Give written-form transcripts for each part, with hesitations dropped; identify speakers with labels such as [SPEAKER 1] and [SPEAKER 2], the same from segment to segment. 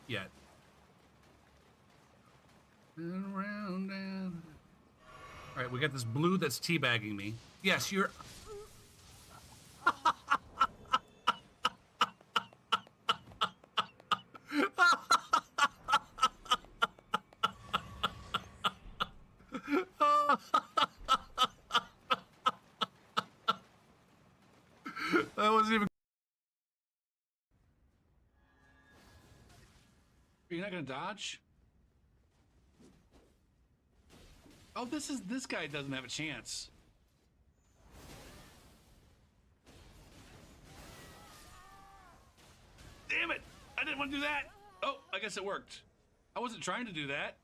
[SPEAKER 1] yet. And round and... All right, we got this blue that's teabagging me. Yes, you're... That wasn't even... You're not gonna dodge? Oh, this guy doesn't have a chance. Damn it! I didn't want to do that. Oh, I guess it worked. I wasn't trying to do that.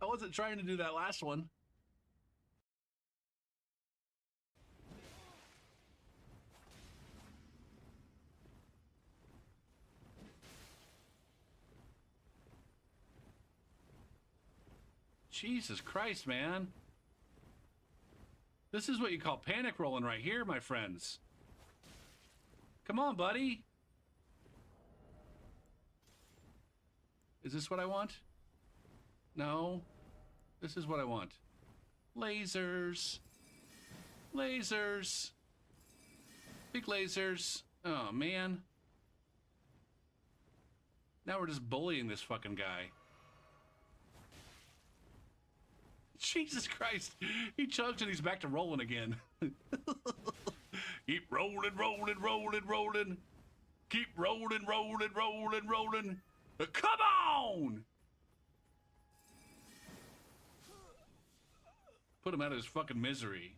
[SPEAKER 1] I wasn't trying to do that last one. Jesus Christ, man. This is what you call panic rolling right here, my friends. Come on, buddy. Is this what I want? No. This is what I want. Lasers. Lasers. Big lasers. Oh, man. Now we're just bullying this fucking guy. Jesus Christ. He chugs and he's back to rolling again. Keep rolling, rolling, rolling, rolling. Keep rolling, rolling, rolling, rolling. Come on! Put him out of his fucking misery.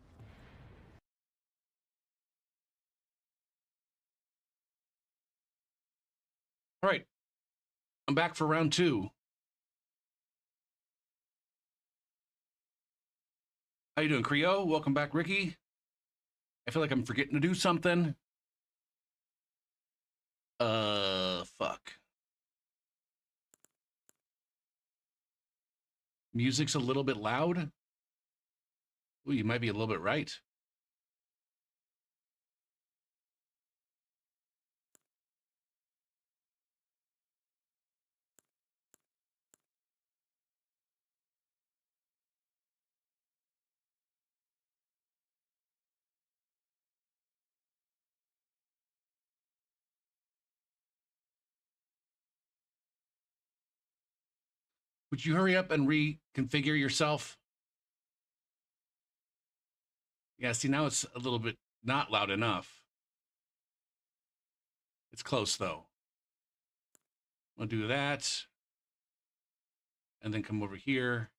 [SPEAKER 1] All right. I'm back for round 2. How you doing, Creo? Welcome back, Ricky. I feel like I'm forgetting to do something. Fuck. Music's a little bit loud. Ooh, you might be a little bit right. Would you hurry up and reconfigure yourself? Yeah, see, now it's a little bit not loud enough. It's close, though. I'll do that. And then come over here.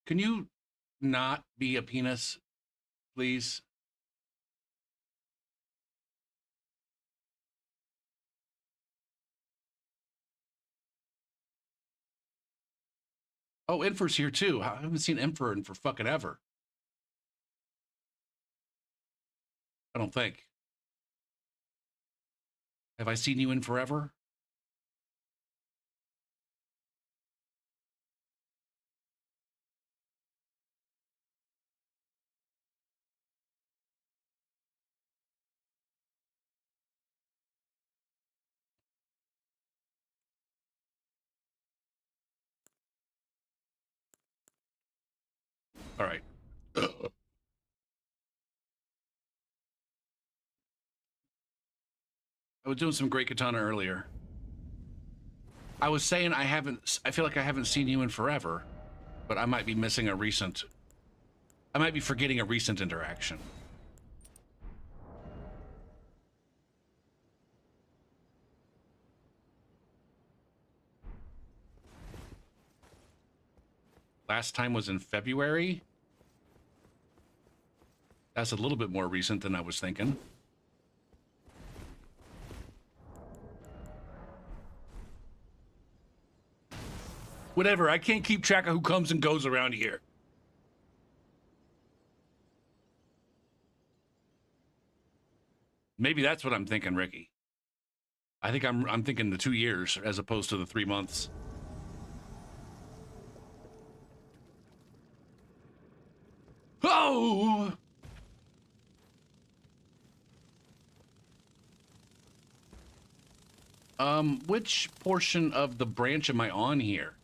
[SPEAKER 1] Can you not be a penis, please? Oh, Infer's here too. I haven't seen Infer in for fucking ever. I don't think. Have I seen you in forever? All right. I was doing some great katana earlier. I was saying I feel like I haven't seen you in forever, but I might be missing I might be forgetting a recent interaction. Last time was in February. That's a little bit more recent than I was thinking. Whatever, I can't keep track of who comes and goes around here. Maybe that's what I'm thinking, Ricky. I think I'm thinking the 2 years as opposed to the 3 months. Oh! Oh! Which portion of the branch am I on here?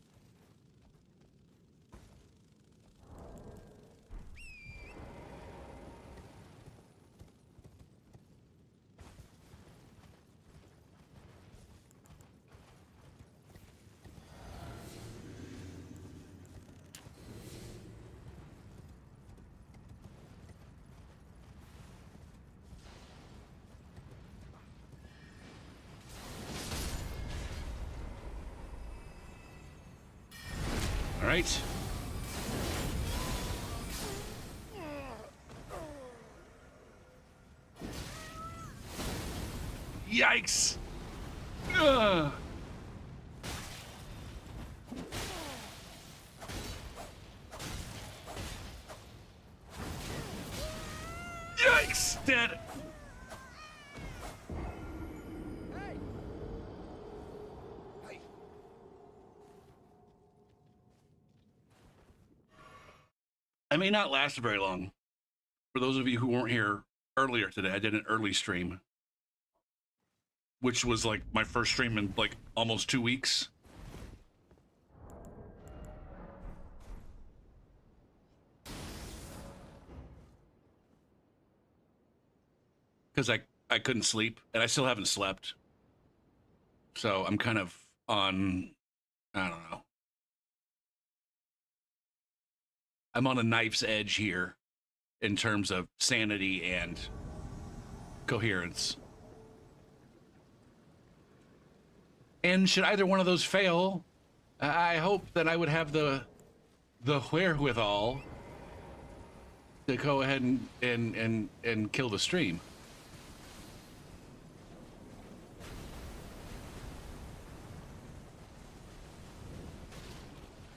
[SPEAKER 1] All right. Yikes! Ugh. Yikes! Dead. I may not last very long. For those of you who weren't here earlier today, I did an early stream, which was like my first stream in like almost 2 weeks. Because I couldn't sleep, and I still haven't slept. So I'm kind of on, I don't know. I'm on a knife's edge here in terms of sanity and coherence. And should either one of those fail, I hope that I would have the wherewithal to go ahead and kill the stream.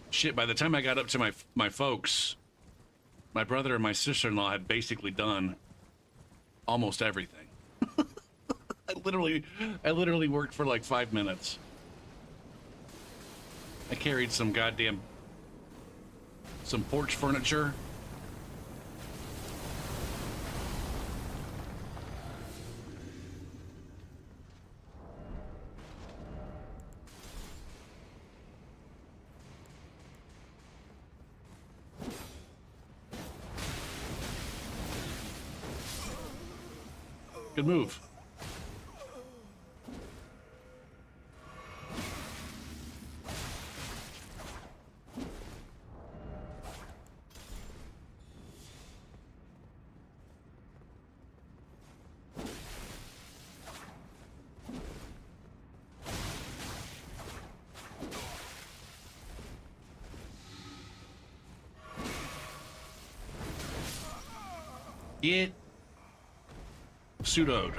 [SPEAKER 1] Shit, by the time I got up to my folks, my brother and my sister-in-law had basically done almost everything. I literally worked for like 5 minutes. I carried some porch furniture. Good move. Get pseudoed.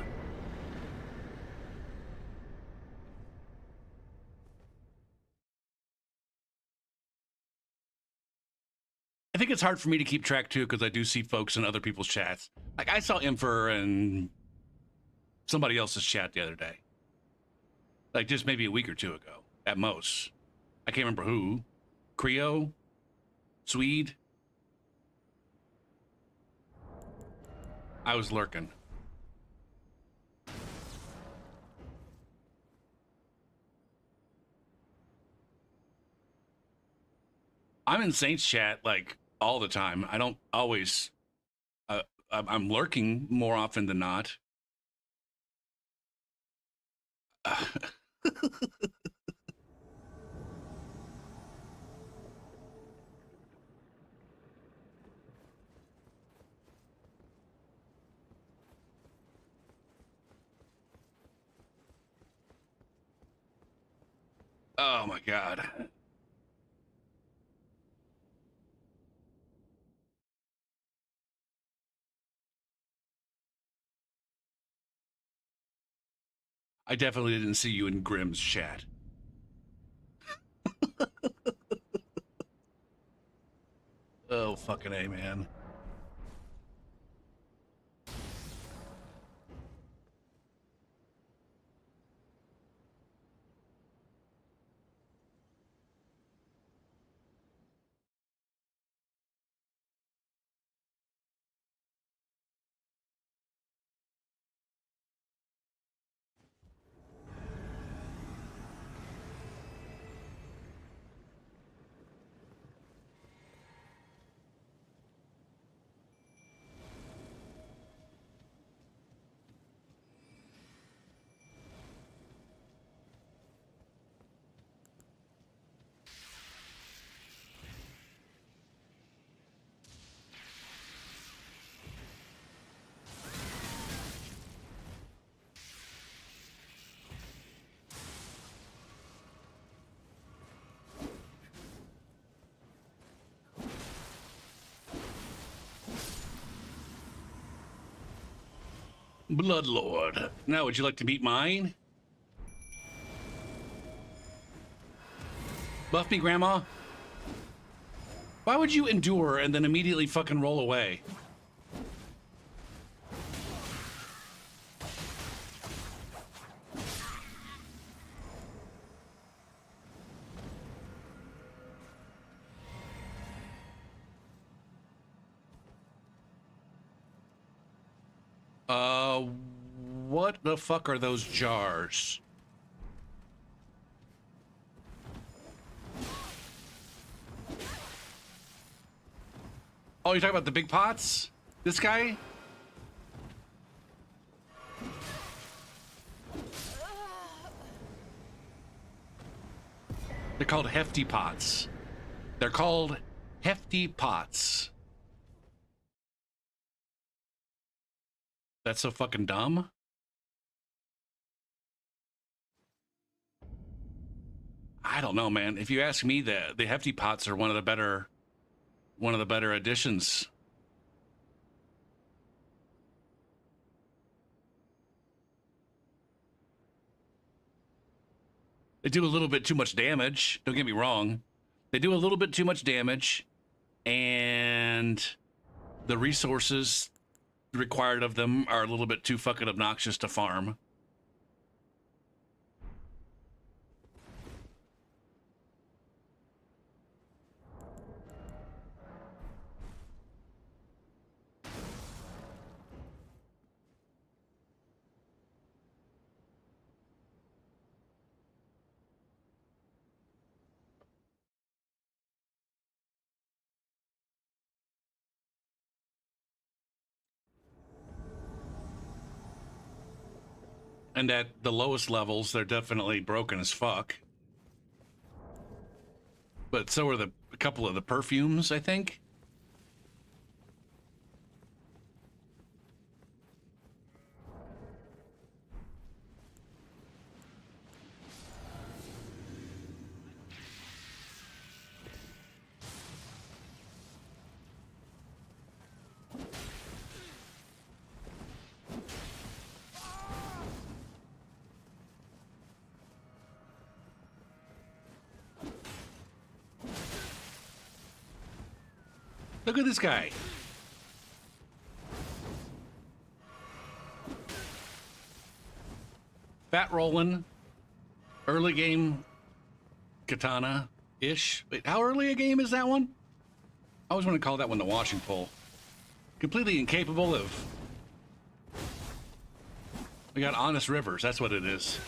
[SPEAKER 1] I think it's hard for me to keep track too because I do see folks in other people's chats. Like I saw Emperor in somebody else's chat the other day. Like just maybe a week or two ago at most. I can't remember who. Creo? Swede? I was lurking. I'm in Saints chat like all the time. I don't always. I'm lurking more often than not. Oh my god. I definitely didn't see you in Grimm's chat. Oh, fucking A, man. Bloodlord. Now, would you like to meet mine? Buff me, Grandma. Why would you endure and then immediately fucking roll away? What the fuck are those jars? Oh, you're talking about the big pots? This guy? They're called hefty pots. They're called hefty pots. That's so fucking dumb. I don't know, man. If you ask me, the hefty pots are one of the better additions. They do a little bit too much damage. Don't get me wrong. They do a little bit too much damage, and the resources required of them are a little bit too fucking obnoxious to farm. And at the lowest levels, they're definitely broken as fuck. But so are a couple of the perfumes, I think. Look at this guy. Fat rolling. Early game katana-ish. Wait, how early a game is that one? I always want to call that one the washing pole. Completely incapable of... We got honest rivers, that's what it is.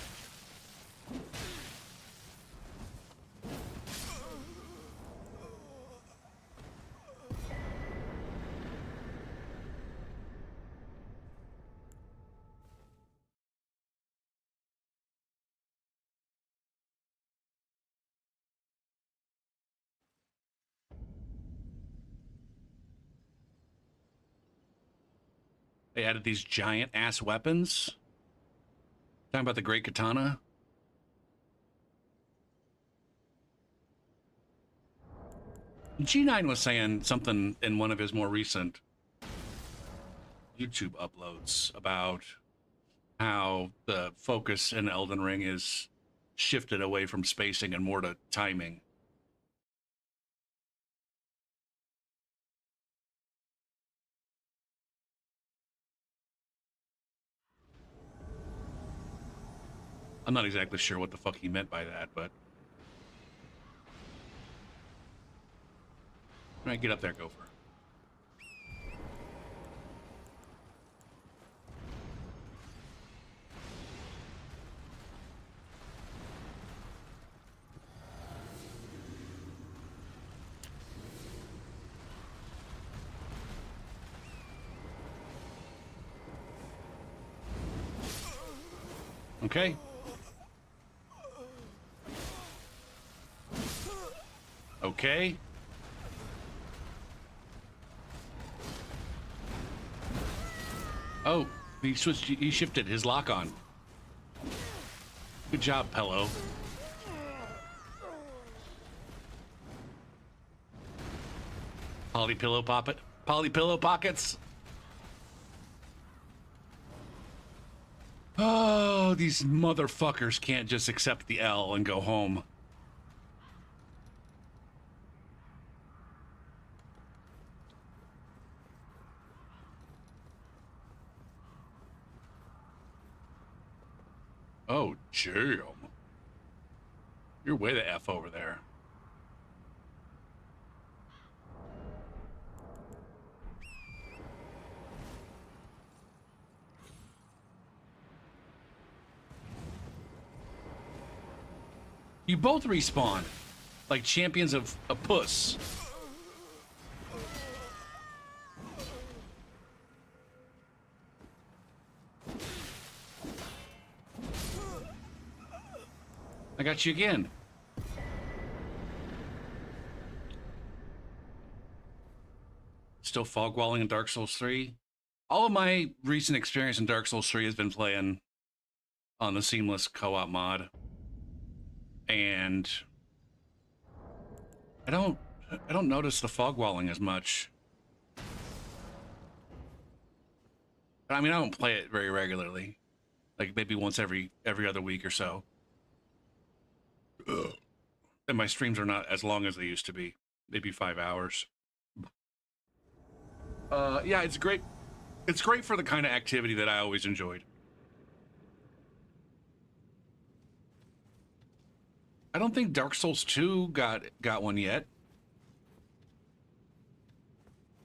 [SPEAKER 1] They added these giant ass weapons. Talking about the Great Katana. G9 was saying something in one of his more recent YouTube uploads about how the focus in Elden Ring is shifted away from spacing and more to timing. I'm not exactly sure what the fuck he meant by that, but... All right, get up there, Gopher. Okay. Okay. Oh, he switched. He shifted his lock on. Good job, Pello. Poly pillow pocket. Poly pillow pockets. Oh, these motherfuckers can't just accept the L and go home. Oh, jam. You're way the F over there. You both respawn like champions of a puss. I got you again. Still fog walling in Dark Souls 3. All of my recent experience in Dark Souls 3 has been playing on the seamless co-op mod. And I don't notice the fog walling as much. I mean, I don't play it very regularly. Like maybe once every other week or so. Ugh. And my streams are not as long as they used to be. Maybe 5 hours. Yeah, it's great. It's great for the kind of activity that I always enjoyed. I don't think Dark Souls 2 got one yet.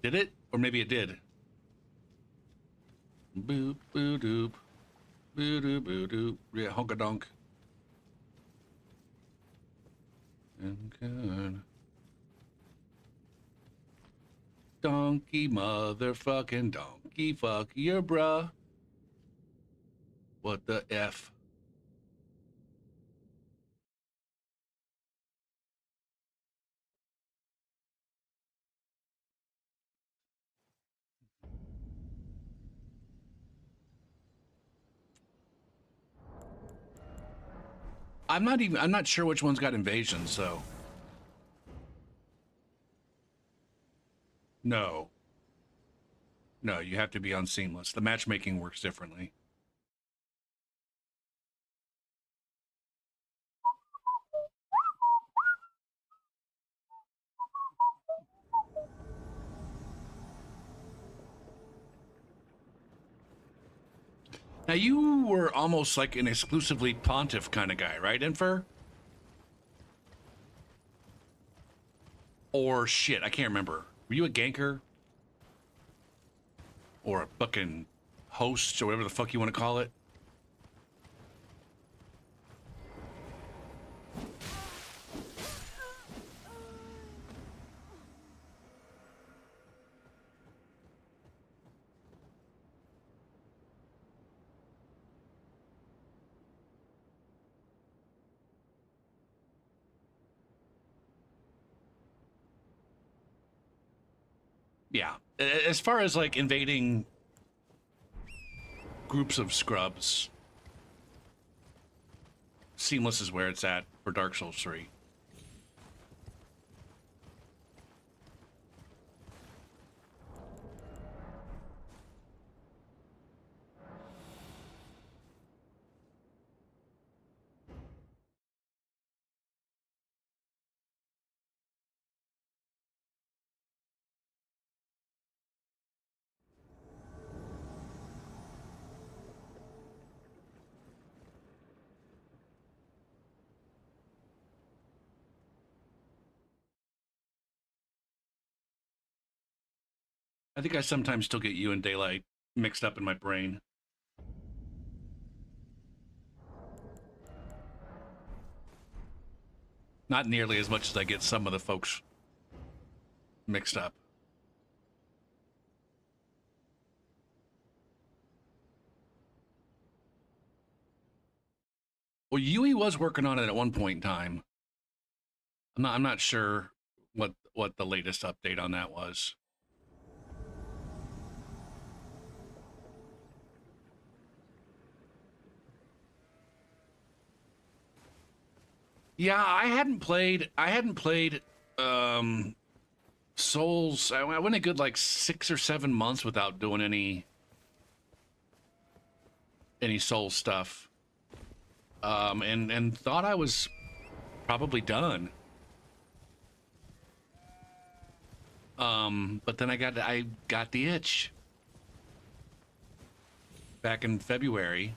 [SPEAKER 1] Did it? Or maybe it did. Boop, boo, doop. Boo, doo, boo, doop. Yeah, honka-donk. Good. Donkey motherfucking donkey fuck your bruh. What the F? I'm not sure which one's got invasions, so. No. No, you have to be on seamless. The matchmaking works differently. Now, you were almost like an exclusively Pontiff kind of guy, right, Infer? Or shit, I can't remember. Were you a ganker? Or a fucking host, or whatever the fuck you want to call it? Yeah. As far as like invading groups of scrubs, seamless is where it's at for Dark Souls 3. I think I sometimes still get you and Daylight mixed up in my brain. Not nearly as much as I get some of the folks mixed up. Well, Yui was working on it at one point in time. I'm not sure what the latest update on that was. Yeah, I hadn't played Souls. I went a good like 6 or 7 months without doing any any soul stuff. And thought I was probably done. But then I got the itch back in February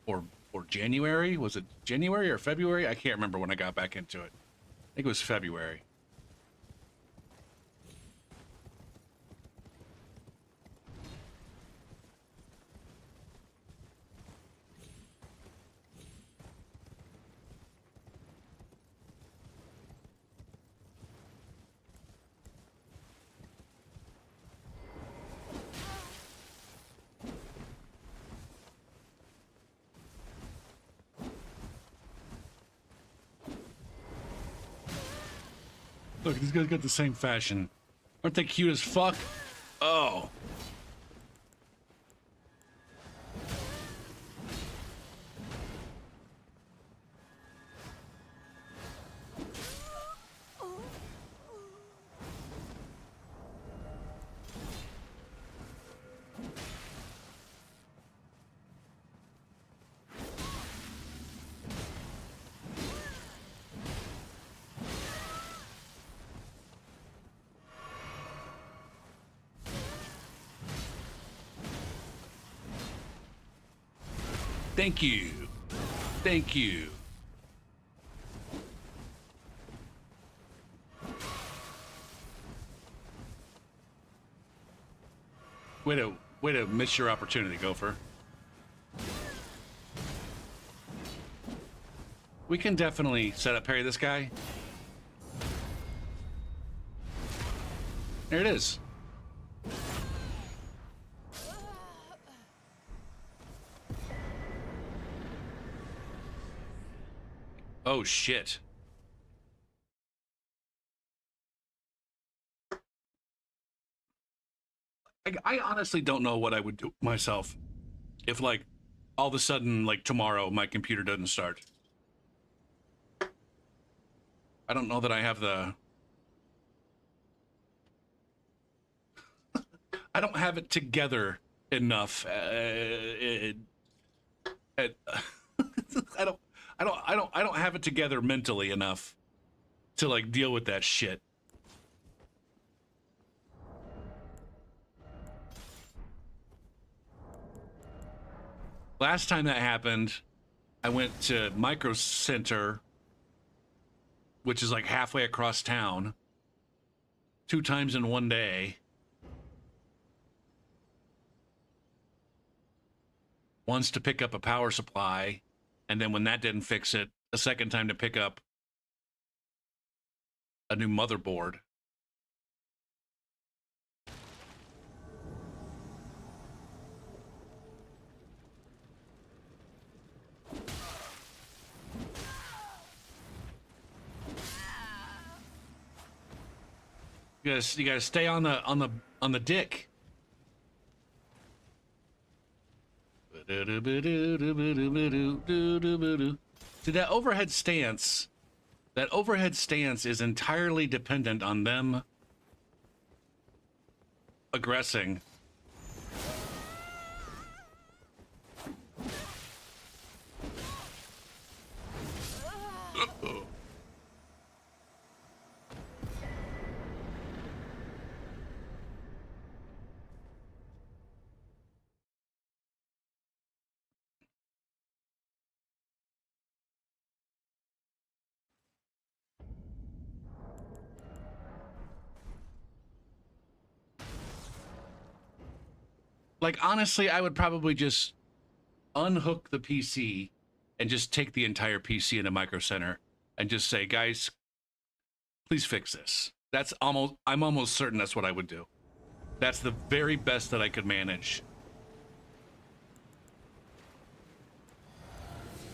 [SPEAKER 1] or January. Was it January or February? I can't remember when I got back into it. I think it was February. Look, these guys got the same fashion. Aren't they cute as fuck? Oh. Thank you. Thank you. Way to miss your opportunity, Gopher. We can definitely set up parry this guy. There it is. Oh shit. I honestly don't know what I would do myself if, like, all of a sudden, like, tomorrow my computer doesn't start. I don't know that I have the... I don't have it together enough. I don't have it together mentally enough to, like, deal with that shit. Last time that happened, I went to Micro Center, which is like halfway across town, 2 times in one day. Once to pick up a power supply, and then when that didn't fix it, a second time to pick up a new motherboard. You gotta stay on the dick. See, that overhead stance is entirely dependent on them aggressing. Like, honestly, I would probably just unhook the PC and just take the entire PC into Micro Center and just say, guys, please fix this. I'm almost certain that's what I would do. That's the very best that I could manage.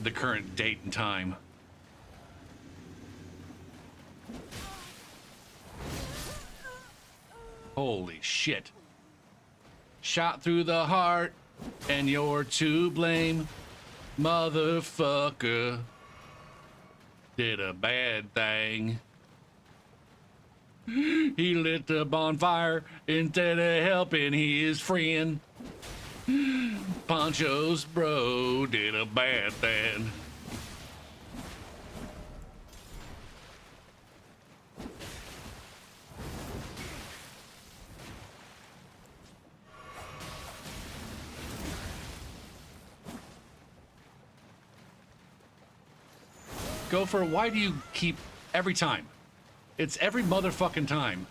[SPEAKER 1] The current date and time. Holy shit. Shot through the heart, and you're to blame, motherfucker. Did a bad thing. He lit the bonfire instead of helping his friend. Poncho's bro did a bad thing. Gopher, why do you keep every time? It's every motherfucking time.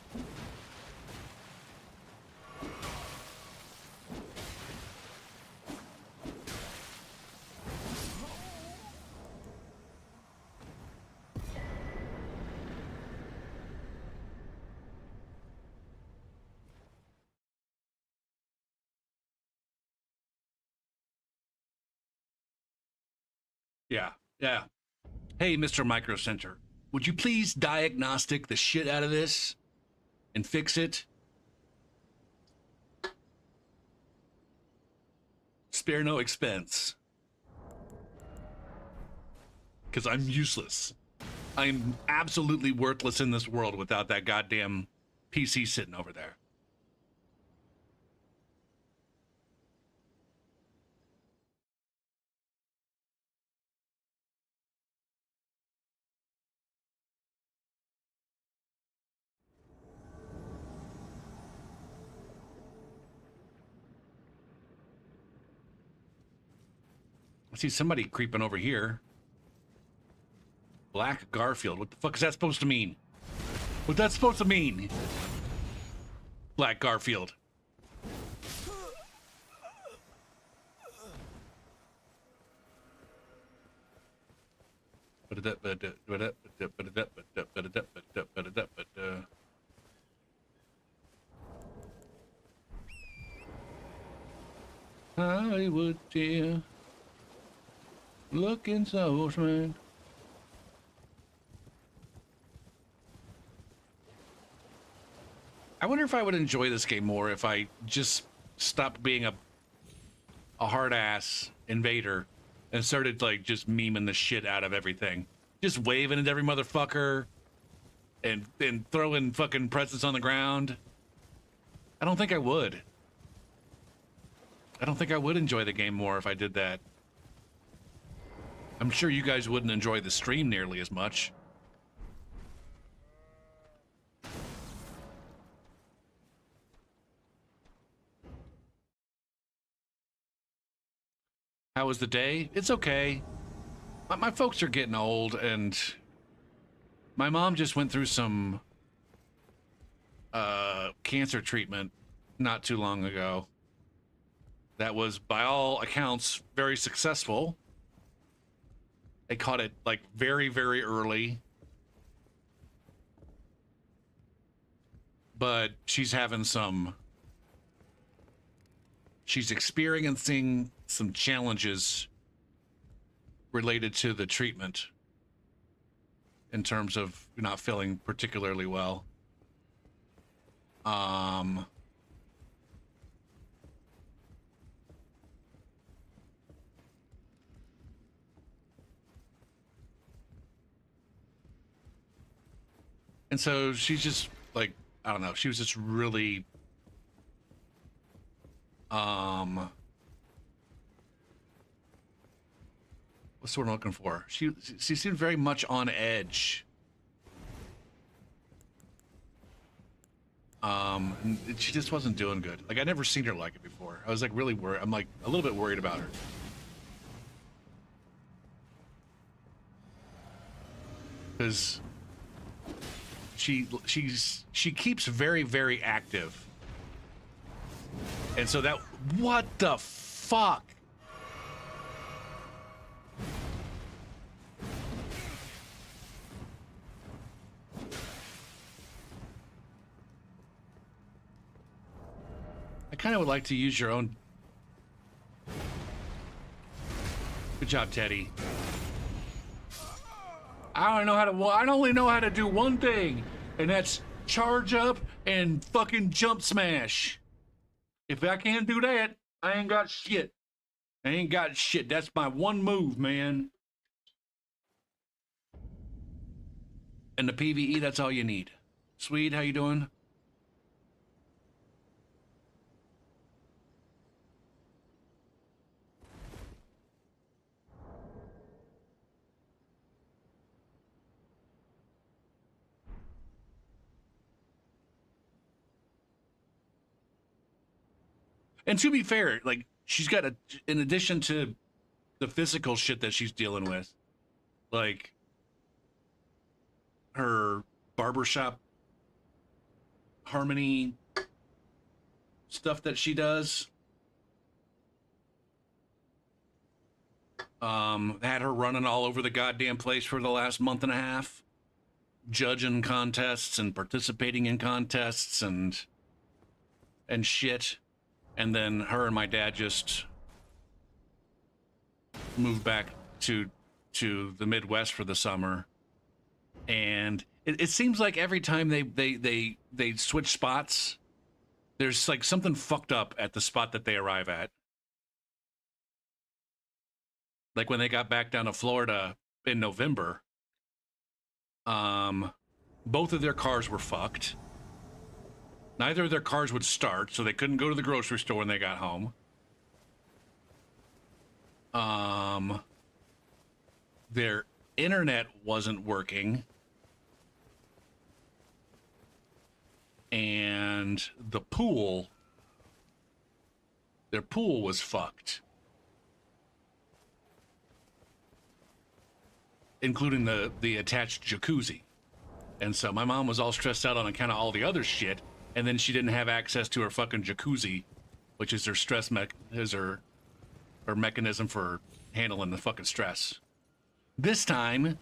[SPEAKER 1] Yeah, yeah. Hey, Mr. Micro Center, would you please diagnostic the shit out of this and fix it? Spare no expense. Because I'm useless. I'm absolutely worthless in this world without that goddamn PC sitting over there. I see somebody creeping over here. Black Garfield. What the fuck is that supposed to mean? What that's supposed to mean? Black Garfield. Hollywood, dear. Looking so smart. I wonder if I would enjoy this game more if I just stopped being a hard ass invader and started like just memeing the shit out of everything. Just waving at every motherfucker and throwing fucking presents on the ground. I don't think I would. I don't think I would enjoy the game more if I did that. I'm sure you guys wouldn't enjoy the stream nearly as much. How was the day? It's okay. My folks are getting old, and my mom just went through some cancer treatment not too long ago. That was, by all accounts, very successful. They caught it like very, very early. But she's experiencing some challenges related to the treatment in terms of not feeling particularly well. And so she's just like, I don't know, she was just really what's the word I'm looking for? She seemed very much on edge. And she just wasn't doing good. Like, I'd never seen her like it before. I was like really worried. I'm like a little bit worried about her. Because she keeps very, very active. And so that, what the fuck? I kind of would like to use your own. Good job, Teddy. I only know how to do one thing, and that's charge up and fucking jump smash. If I can't do that, I ain't got shit. I ain't got shit. That's my one move, man. And the PvE, that's all you need. Swede, how you doing? And to be fair, like she's got in addition to the physical shit that she's dealing with, like her barbershop harmony stuff that she does. Had her running all over the goddamn place for the last month and a half, judging contests and participating in contests and shit. And then her and my dad just moved back to the Midwest for the summer. And it seems like every time they switch spots, there's like something fucked up at the spot that they arrive at. Like when they got back down to Florida in November, both of their cars were fucked. Neither of their cars would start, so they couldn't go to the grocery store when they got home. Their internet wasn't working. And their pool was fucked. Including the attached jacuzzi. And so my mom was all stressed out on account of all the other shit, and then she didn't have access to her fucking jacuzzi, which is her stress her mechanism for handling the fucking stress. This time,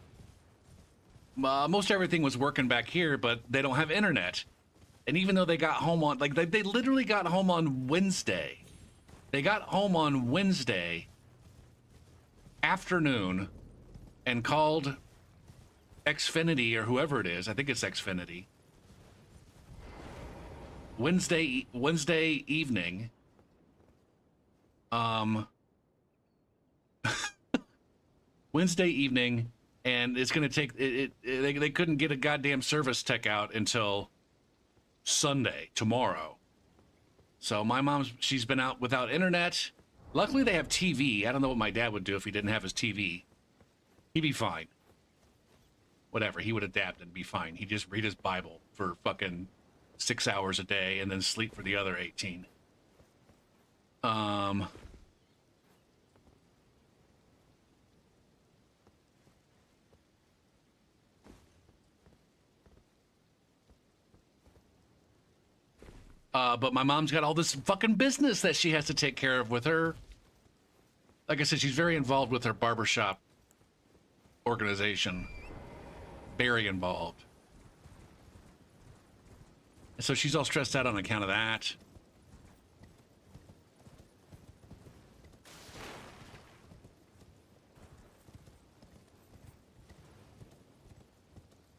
[SPEAKER 1] most everything was working back here, but they don't have internet. And even though they got home on, like, they literally got home on Wednesday. They got home on Wednesday afternoon and called Xfinity or whoever it is. I think it's Xfinity. Wednesday evening. Wednesday evening, and it's going to take they couldn't get a goddamn service tech out until Sunday, tomorrow. So my mom's, she's been out without internet. Luckily they have TV. I don't know what my dad would do if he didn't have his TV. He'd be fine. Whatever, he would adapt and be fine. He'd just read his Bible for fucking 6 hours a day and then sleep for the other 18. But my mom's got all this fucking business that she has to take care of with her. Like I said, she's very involved with her barbershop organization. Very involved. So she's all stressed out on account of that.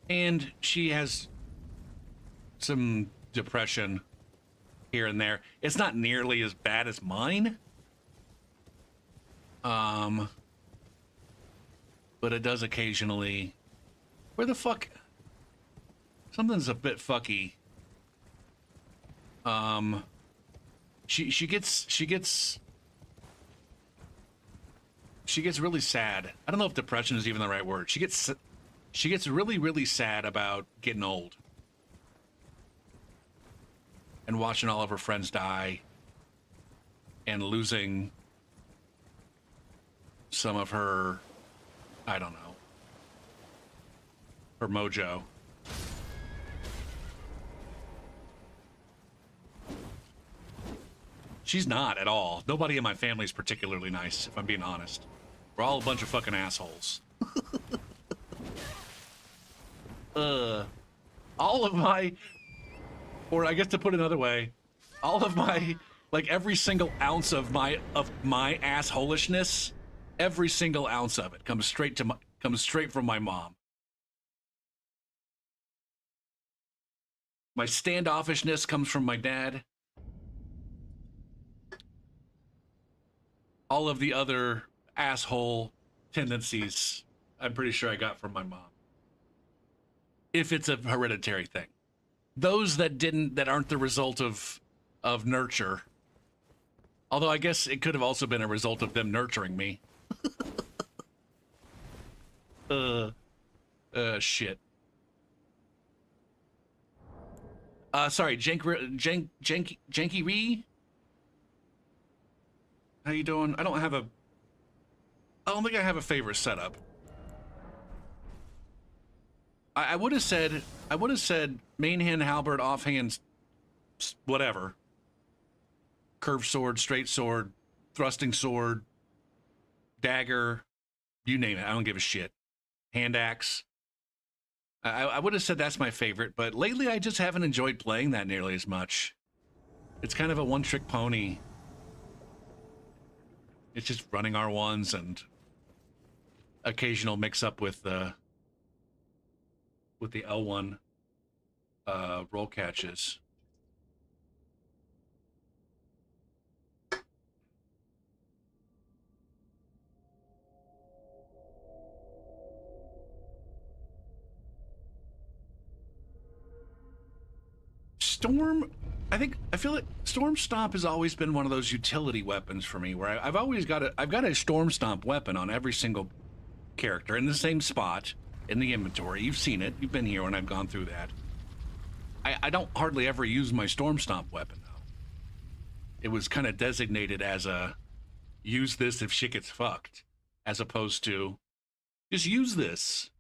[SPEAKER 1] And she has some depression here and there. It's not nearly as bad as mine. But it does occasionally. Where the fuck? Something's a bit fucky. She gets really sad. I don't know if depression is even the right word. She gets really, really sad about getting old. And watching all of her friends die. And losing some of her, I don't know, her mojo. She's not at all. Nobody in my family is particularly nice, if I'm being honest. We're all a bunch of fucking assholes. All of my, or I guess to put it another way, all of my, like every single ounce of my assholishness, every single ounce of it comes straight from my mom. My standoffishness comes from my dad. All of the other asshole tendencies, I'm pretty sure I got from my mom. If it's a hereditary thing. Those that aren't the result of nurture. Although I guess it could have also been a result of them nurturing me. Shit. Sorry, Janky Ree? How you doing? I don't think I have a favorite setup. I would have said main hand halberd, offhand, whatever. Curved sword, straight sword, thrusting sword, dagger, you name it. I don't give a shit. Hand axe. I would have said that's my favorite, but lately I just haven't enjoyed playing that nearly as much. It's kind of a one-trick pony. It's just running R1s and occasional mix-up with the L1 roll catches. Storm, I feel like Storm Stomp has always been one of those utility weapons for me, where I've got a Storm Stomp weapon on every single character in the same spot in the inventory. You've seen it. You've been here when I've gone through that. I don't hardly ever use my Storm Stomp weapon though. It was kind of designated as a use this if shit gets fucked, as opposed to just use this.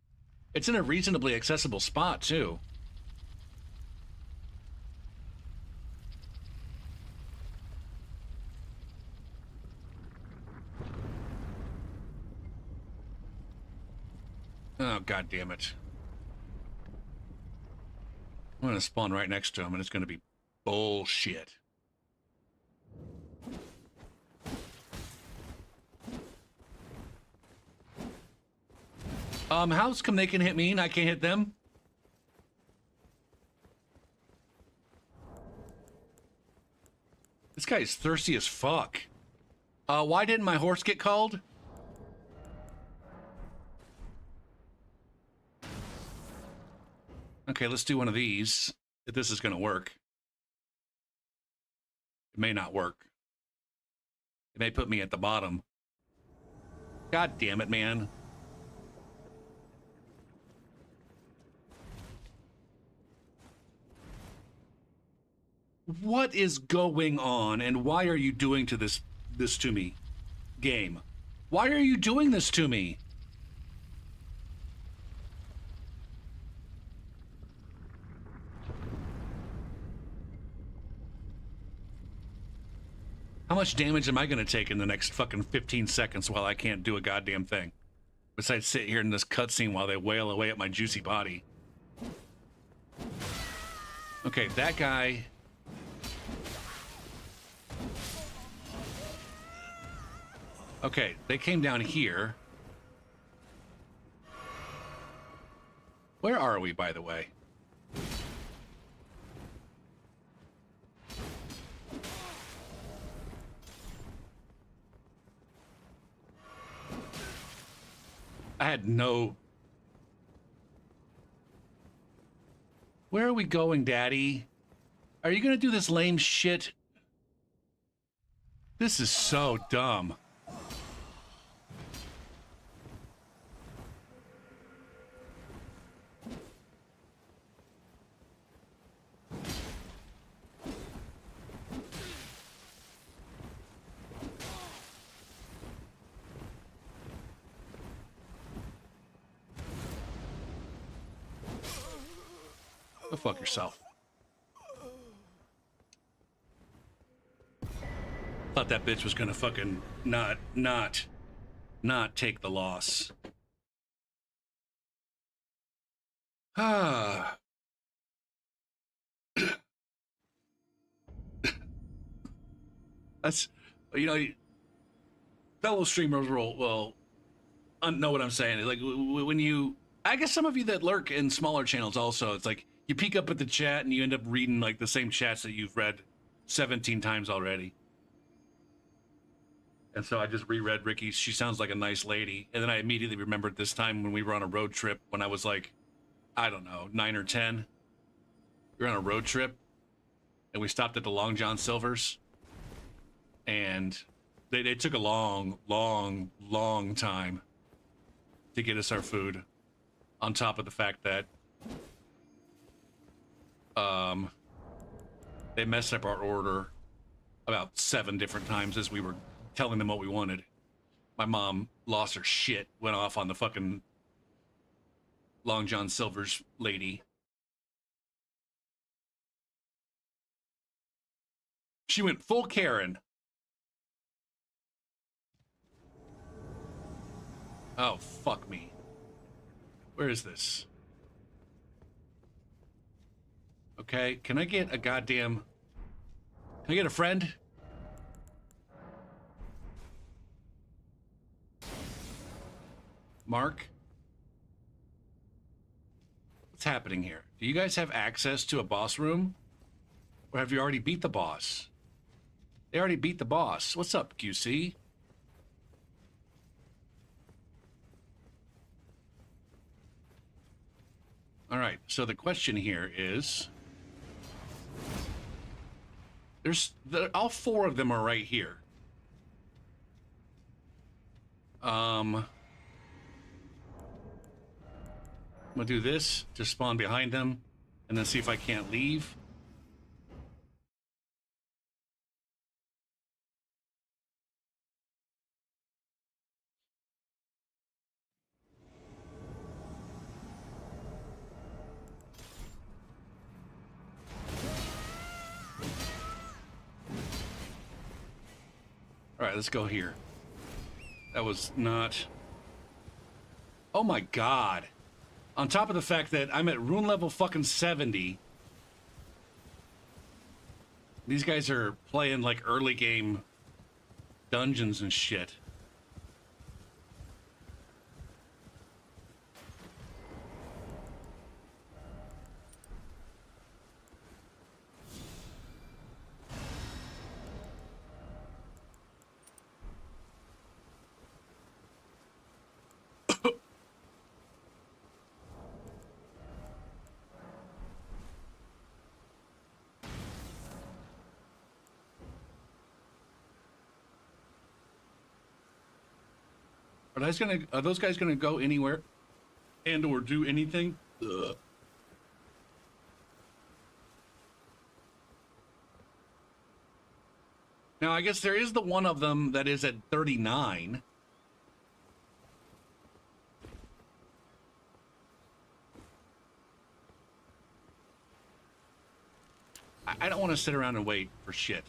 [SPEAKER 1] It's in a reasonably accessible spot too. Oh, god damn it. I'm gonna spawn right next to him and it's gonna be bullshit. How's come they can hit me and I can't hit them? This guy's thirsty as fuck. Why didn't my horse get called? Okay, let's do one of these. If this is gonna work. It may not work. It may put me at the bottom. God damn it, man. What is going on, and why are you doing this to me, game? Why are you doing this to me? How much damage am I going to take in the next fucking 15 seconds while I can't do a goddamn thing? Besides sit here in this cutscene while they wail away at my juicy body. Okay, that guy... Okay, they came down here. Where are we, by the way? I had no... Where are we going, Daddy? Are you gonna do this lame shit? This is so dumb. Go fuck yourself. Thought that bitch was gonna fucking not take the loss. Ah. That's, you know, fellow streamers will know what I'm saying. Like when you, I guess some of you that lurk in smaller channels also, it's like you peek up at the chat and you end up reading like the same chats that you've read 17 times already. And so I just reread Ricky's "She sounds like a nice lady," and then I immediately remembered this time when we were on a road trip when I was like, I don't know, 9 or 10. We were on a road trip and we stopped at the Long John Silver's, and they took a long time to get us our food, on top of the fact that they messed up our order about 7 different times as we were telling them what we wanted. My mom lost her shit, went off on the fucking Long John Silver's lady. She went full Karen. Oh, fuck me. Where is this? Okay, can I get a goddamn... Can I get a friend? Mark? What's happening here? Do you guys have access to a boss room? Or have you already beat the boss? They already beat the boss. What's up, QC? All right, so the question here is... all four of them are right here. I'm gonna do this to spawn behind them, and then see if I can't leave. All right, let's go here. That was not... Oh my god. On top of the fact that I'm at rune level fucking 70. These guys are playing like early game dungeons and shit. Are those guys gonna go anywhere and or do anything? Ugh. Now I guess there is the one of them that is at 39. I don't want to sit around and wait for shit.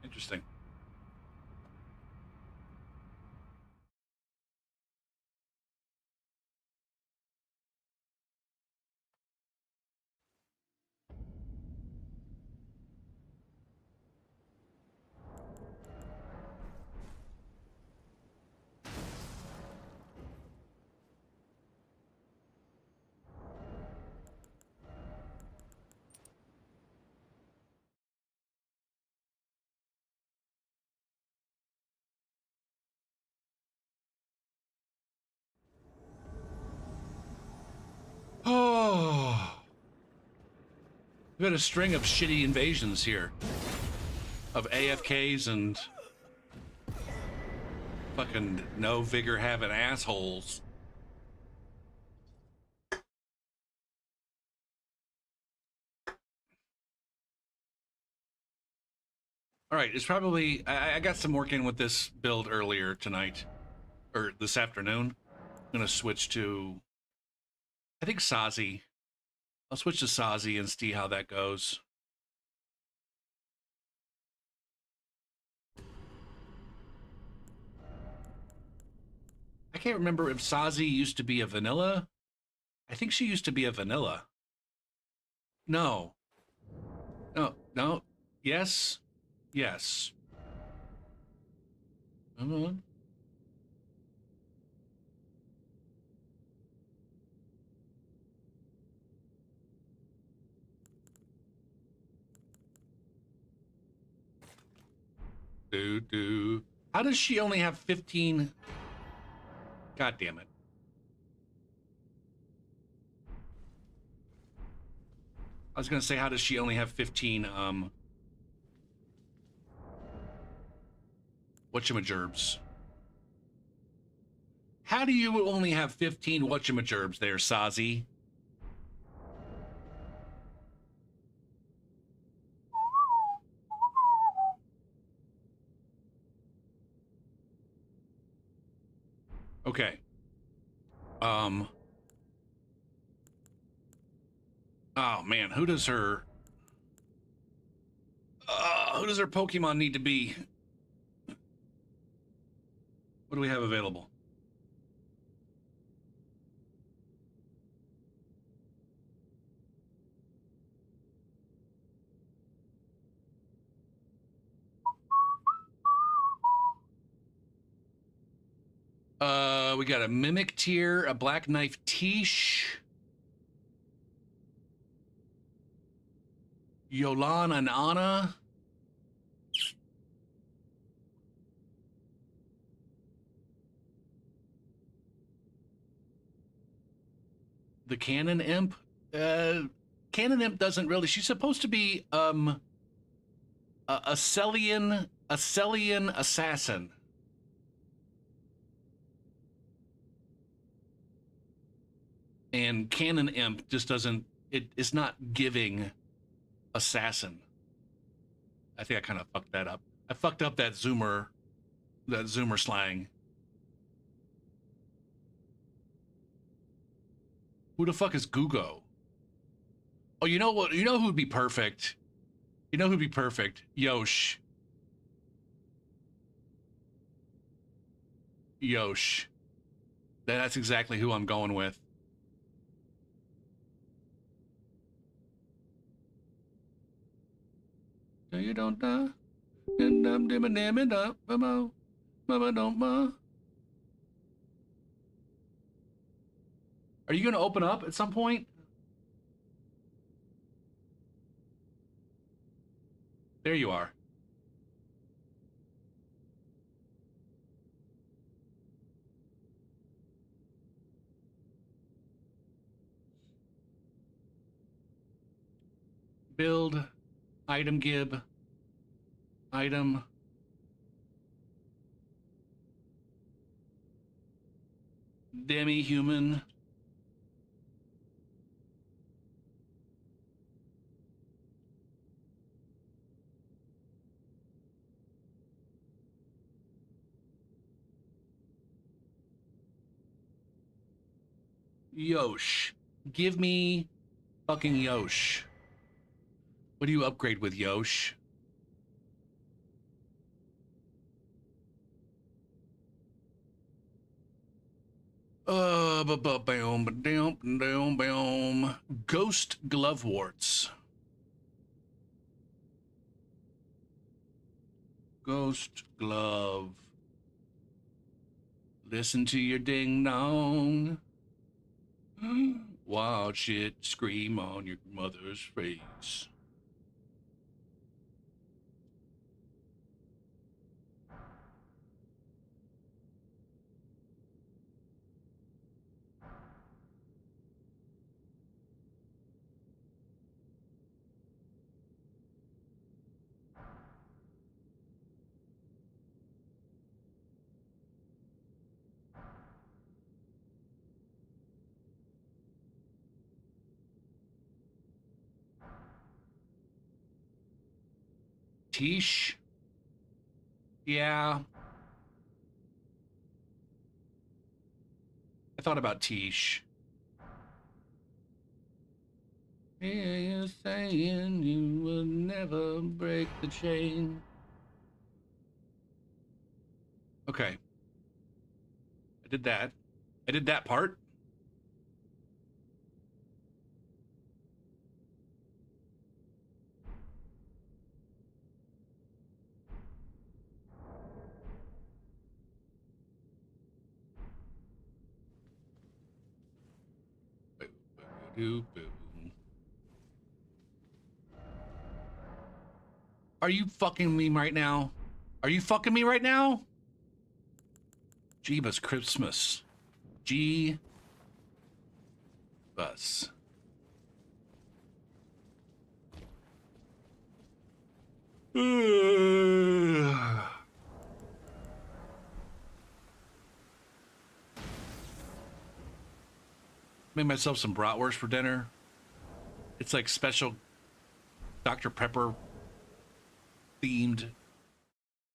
[SPEAKER 1] Interesting. Oh, we've got a string of shitty invasions here of AFKs and fucking no vigor having assholes. All right, it's probably I got some work in with this build earlier tonight or this afternoon. I'm gonna switch to, I think, Sazi. I'll switch to Sazi and see how that goes. I can't remember if Sazi used to be a vanilla. I think she used to be a vanilla. No. No, no. Yes. Yes. Come on. How does she only have 15? God damn it. I was gonna say, how does she only have 15, whatchamajerbs? How do you only have 15 whatchamajerbs there, Sazi? Okay. Oh man, who does her Pokemon need to be? What do we have available? We got a Mimic Tier, a Black Knife Tish, Yolan and Anna. The Cannon Imp. Cannon Imp doesn't really. She's supposed to be a Celian assassin. And Cannon Imp just doesn't. It's not giving assassin. I think I kind of fucked that up. I fucked up that Zoomer slang. Who the fuck is Gugo? Oh, you know what? You know who'd be perfect? You know who'd be perfect? Yosh. Yosh. That's exactly who I'm going with. You don't die. Are you going to open up at some point? There you are. Build, item gib, item. Demi-human. Yosh. Give me fucking Yosh. What do you upgrade with Yosh? Ghost Gloveworts. Ghost Glove. Listen to your ding dong. Wild shit scream on your mother's face. Tish. Yeah. I thought about Tish. Yeah, you're saying you will never break the chain. Okay. I did that. I did that part. Are you fucking me right now? Are you fucking me right now? Jeebus Christmas. Bus. Made myself some bratwurst for dinner. It's like special Dr. Pepper themed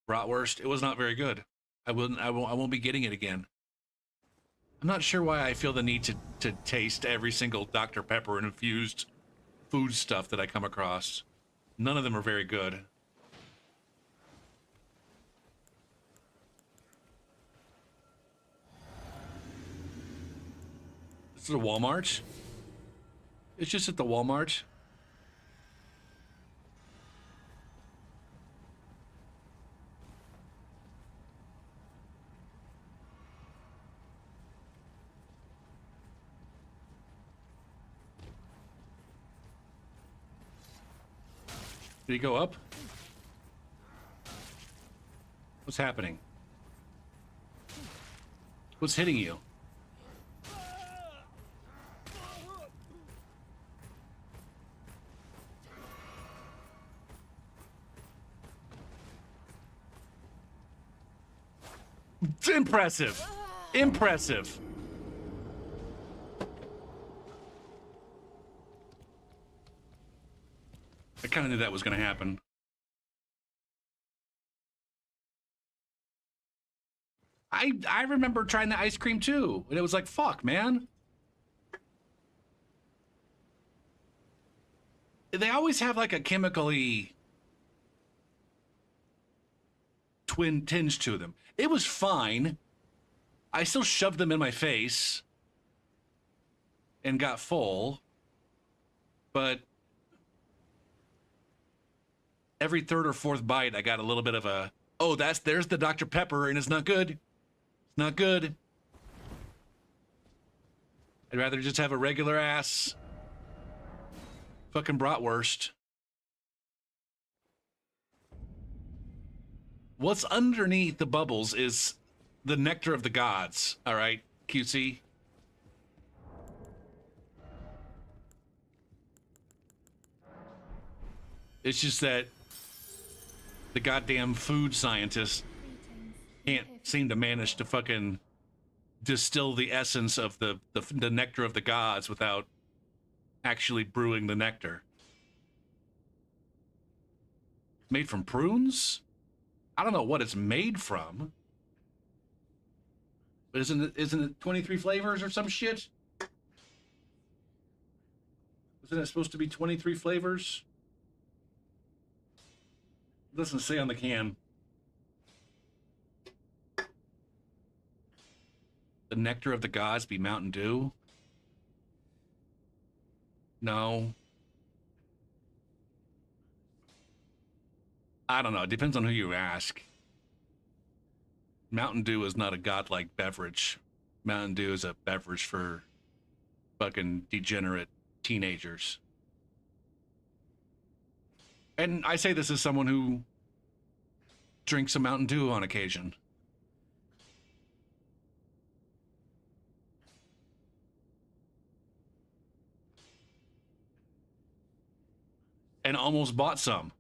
[SPEAKER 1] bratwurst. It was not very good. I won't be getting it again. I'm not sure why I feel the need to taste every single Dr. Pepper infused food stuff that I come across. None of them are very good. This is a Walmart. It's just at the Walmart. Did he go up? What's happening? What's hitting you? It's impressive. Impressive. I kind of knew that was going to happen. I remember trying the ice cream too, and it was like, fuck, man. They always have like a chemically twin tinge to them. It was fine. I still shoved them in my face and got full, but every third or fourth bite, I got a little bit of a, oh, there's the Dr. Pepper, and it's not good. It's not good. I'd rather just have a regular ass fucking bratwurst. What's underneath the bubbles is the nectar of the gods. All right, QC. It's just that the goddamn food scientists can't seem to manage to fucking distill the essence of the nectar of the gods without actually brewing the nectar. Made from prunes? I don't know what it's made from. But isn't it 23 flavors or some shit? Isn't it supposed to be 23 flavors? It doesn't say on the can. The nectar of the gods be Mountain Dew? No. I don't know. It depends on who you ask. Mountain Dew is not a godlike beverage. Mountain Dew is a beverage for fucking degenerate teenagers. And I say this as someone who drinks a Mountain Dew on occasion. And almost bought some.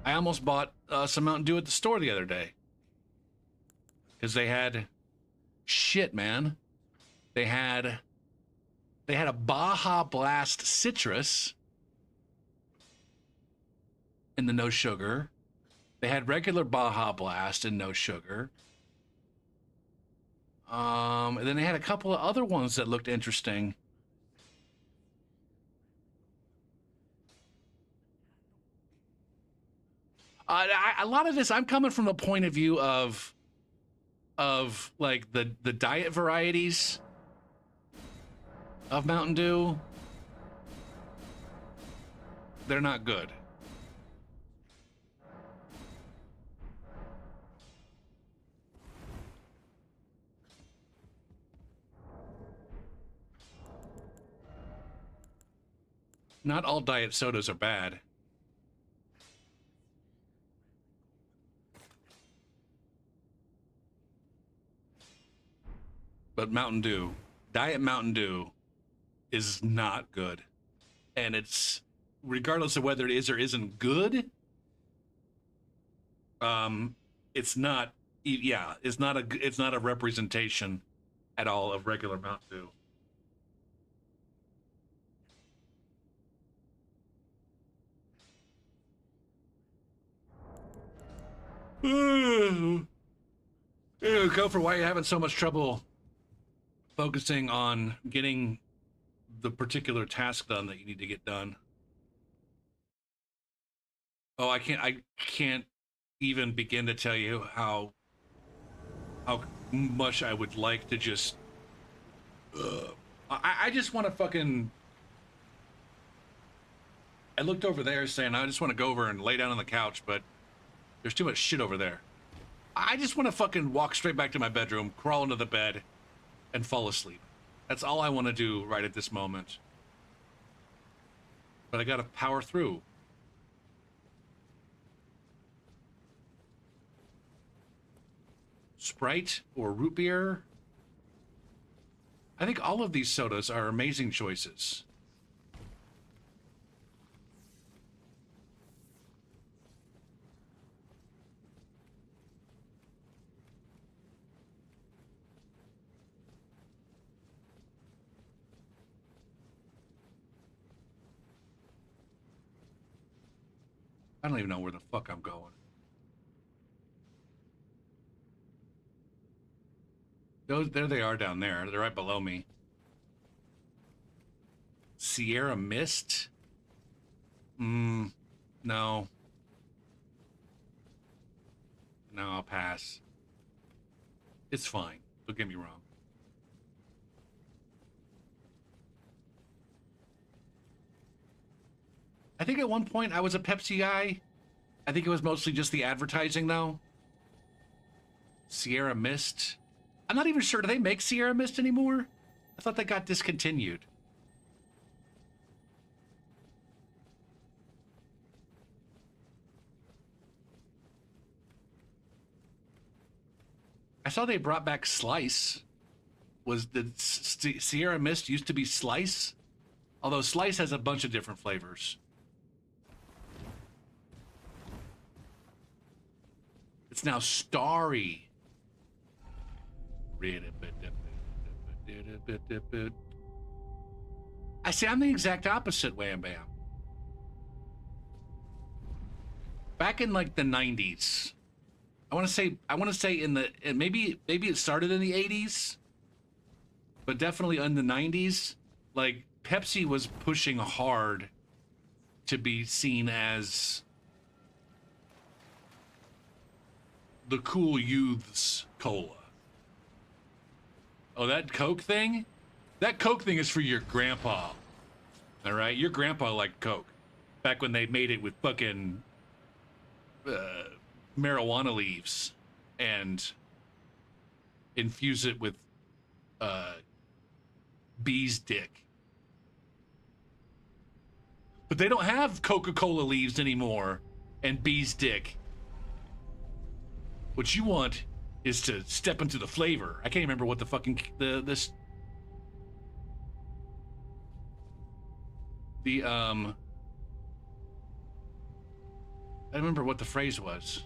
[SPEAKER 1] I almost bought some Mountain Dew at the store the other day. Because they had shit, man. They had a Baja Blast Citrus in the no sugar. They had regular Baja Blast and no sugar. And then they had a couple of other ones that looked interesting. A lot of this, I'm coming from the point of view of like the diet varieties of Mountain Dew. They're not good. Not all diet sodas are bad. but Mountain Dew, Diet Mountain Dew, is not good. And it's, regardless of whether it is or isn't good, it's not, yeah, it's not a representation at all of regular Mountain Dew. Go for why you're having so much trouble focusing on getting the particular task done that you need to get done. Oh, I can't even begin to tell you how much I would like to just I just want to fucking, I looked over there saying I just want to go over and lay down on the couch, but there's too much shit over there. I just want to fucking walk straight back to my bedroom, crawl into the bed, and fall asleep. That's all I want to do right at this moment. But I gotta power through. Sprite or root beer? I think all of these sodas are amazing choices. I don't even know where the fuck I'm going. There they are down there. They're right below me. Sierra Mist? No. No, I'll pass. It's fine. Don't get me wrong. I think at one point I was a Pepsi guy. I think it was mostly just the advertising, though. Sierra Mist. I'm not even sure. Do they make Sierra Mist anymore? I thought that got discontinued. I saw they brought back Slice. Was the Sierra Mist used to be Slice? Although Slice has a bunch of different flavors. It's now Starry. I see, I'm the exact opposite, Wham Bam. Back in like the 90s, I want to say in the, maybe it started in the 80s, but definitely in the 90s, like Pepsi was pushing hard to be seen as the cool youth's cola. Oh, that Coke thing? That Coke thing is for your grandpa. All right? Your grandpa liked Coke. Back when they made it with fucking marijuana leaves and infuse it with bee's dick. But they don't have Coca-Cola leaves anymore and bee's dick. What you want is to step into the flavor. I can't remember what the fucking I remember what the phrase was.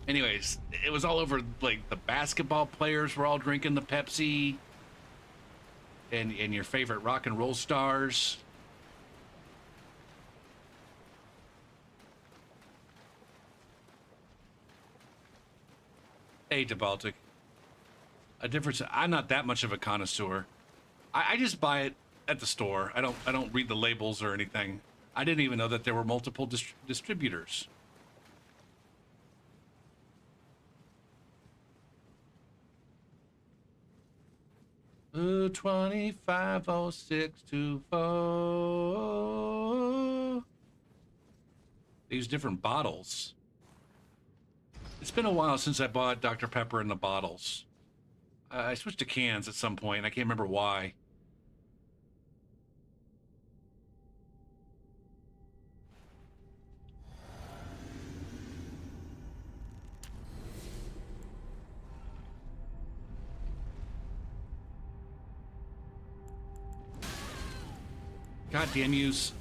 [SPEAKER 1] Anyways, it was all over, like the basketball players were all drinking the Pepsi, and your favorite rock and roll stars. Hey, DeBaltic. A difference. I'm not that much of a connoisseur. I just buy it at the store. I don't read the labels or anything. I didn't even know that there were multiple distributors. Ooh, 250624. They use different bottles. It's been a while since I bought Dr. Pepper in the bottles. I switched to cans at some point. I can't remember why. God damn yous.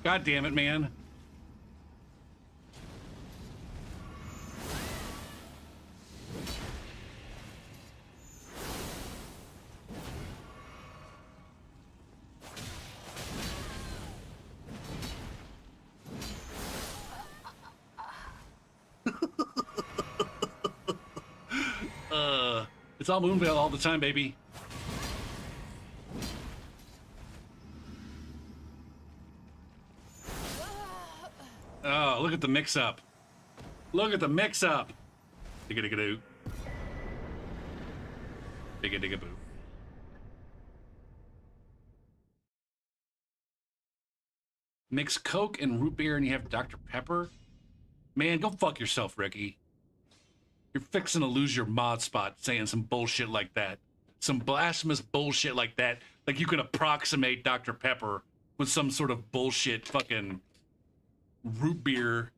[SPEAKER 1] God damn it, man. It's all Moonvale all the time, baby. Oh, look at the mix-up. Look at the mix-up. Digga-digga-doo. Digga-digga-boo. Mix Coke and root beer and you have Dr. Pepper? Man, go fuck yourself, Ricky. You're fixing to lose your mod spot saying some bullshit like that. Some blasphemous bullshit like that. Like you can approximate Dr. Pepper with some sort of bullshit fucking root beer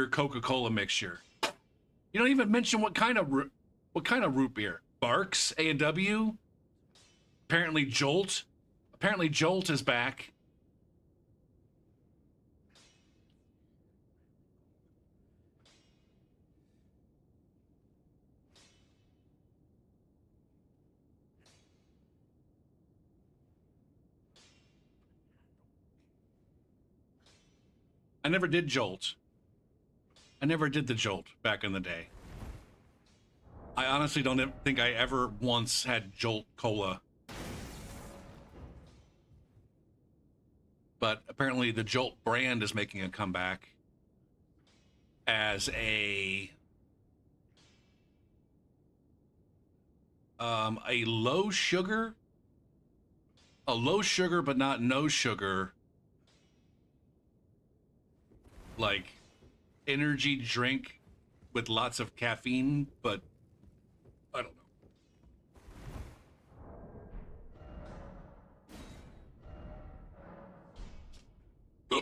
[SPEAKER 1] Coca-Cola mixture. You don't even mention what kind of root beer. Barks, A&W. Apparently Jolt. Apparently Jolt is back. I never did Jolt. I never did the Jolt back in the day. I honestly don't think I ever once had Jolt Cola. But apparently the Jolt brand is making a comeback as a low sugar but not no sugar, like energy drink with lots of caffeine, but I don't know. Oh.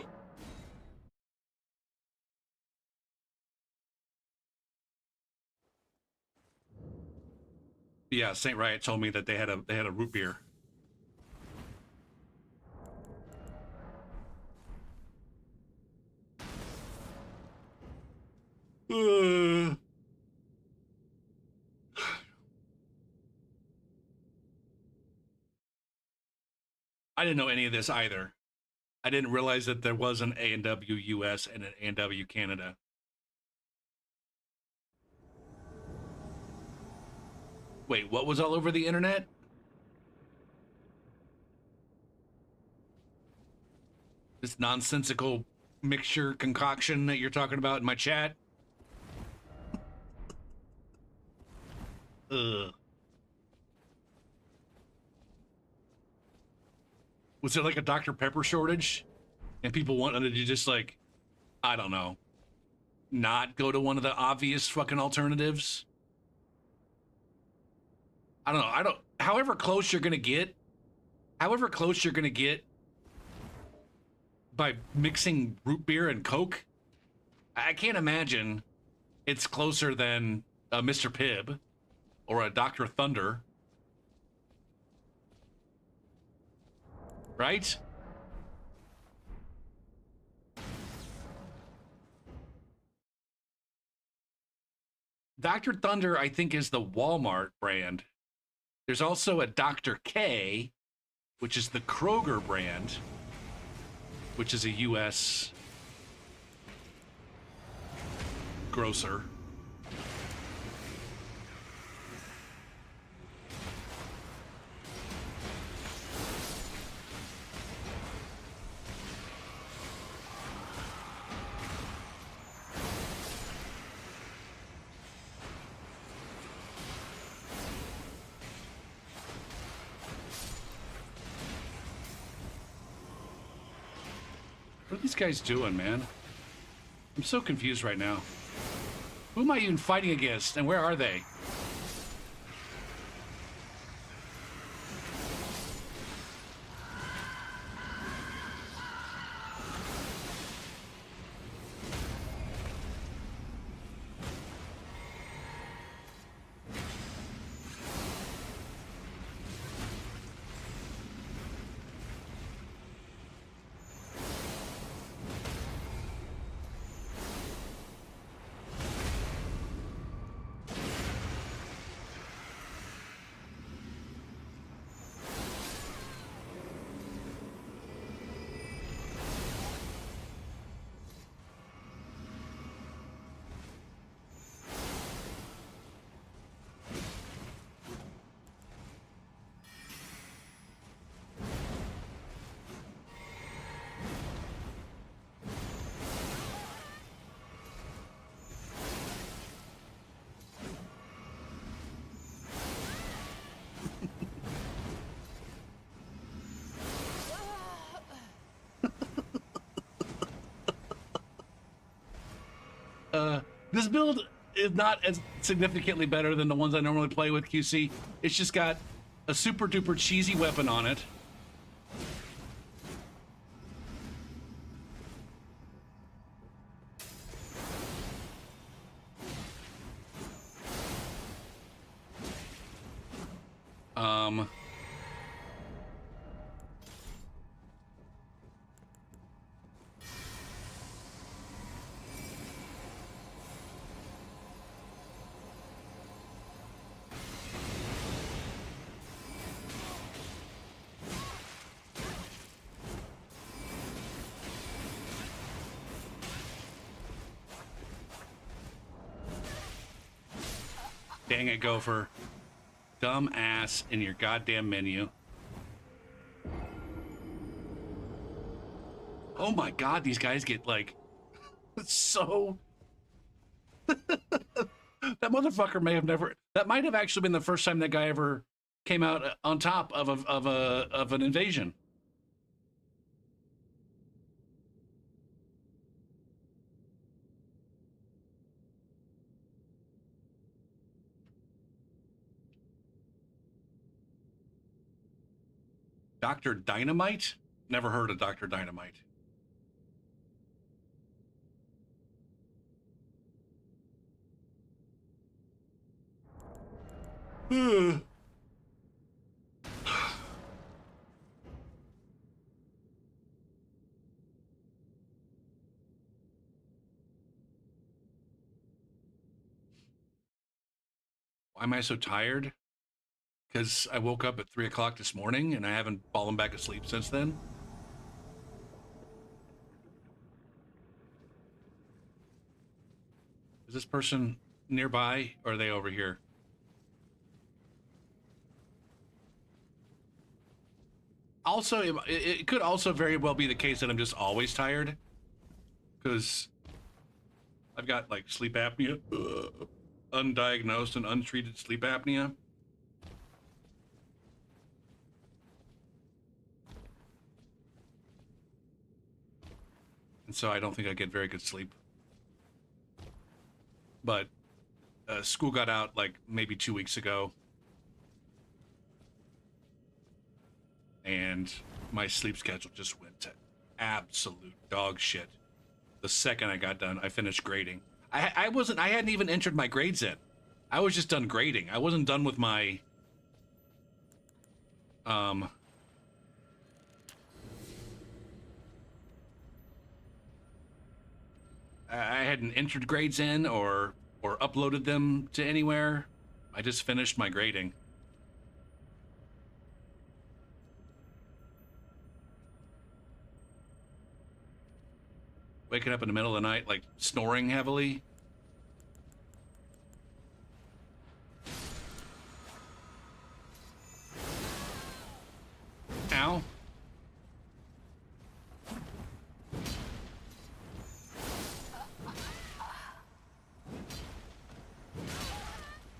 [SPEAKER 1] Yeah, Saint Riot told me that they had a root beer. I didn't know any of this either. I didn't realize that there was an A&W US and an A&W Canada. Wait, what was all over the internet? This nonsensical mixture concoction that you're talking about in my chat? Ugh. Was there like a Dr. Pepper shortage? And people wanted to just like, I don't know, not go to one of the obvious fucking alternatives? I don't know. However close you're gonna get by mixing root beer and Coke, I can't imagine it's closer than a Mr. Pibb or a Dr. Thunder. Right? Dr. Thunder, I think, is the Walmart brand. There's also a Dr. K, which is the Kroger brand, which is a U.S. grocer. What are these guys doing, man? I'm so confused right now. Who am I even fighting against, and where are they? This build is not as significantly better than the ones I normally play with QC. It's just got a super duper cheesy weapon on it. Dang it, Gopher. Dumb ass in your goddamn menu. Oh my god, these guys get like so that motherfucker may have never, that might have actually been the first time that guy ever came out on top of an invasion. Dr. Dynamite? Never heard of Dr. Dynamite. Why am I so tired? Because I woke up at 3 o'clock this morning and I haven't fallen back asleep since then. Is this person nearby or are they over here? Also, it could also very well be the case that I'm just always tired. Because I've got like sleep apnea, undiagnosed and untreated sleep apnea. And so I don't think I get very good sleep. But school got out like maybe 2 weeks ago. And my sleep schedule just went to absolute dog shit. The second I got done, I finished grading. I hadn't even entered my grades in. I was just done grading. I wasn't done with my I hadn't entered grades in or uploaded them to anywhere. I just finished my grading. Waking up in the middle of the night, like snoring heavily. Ow.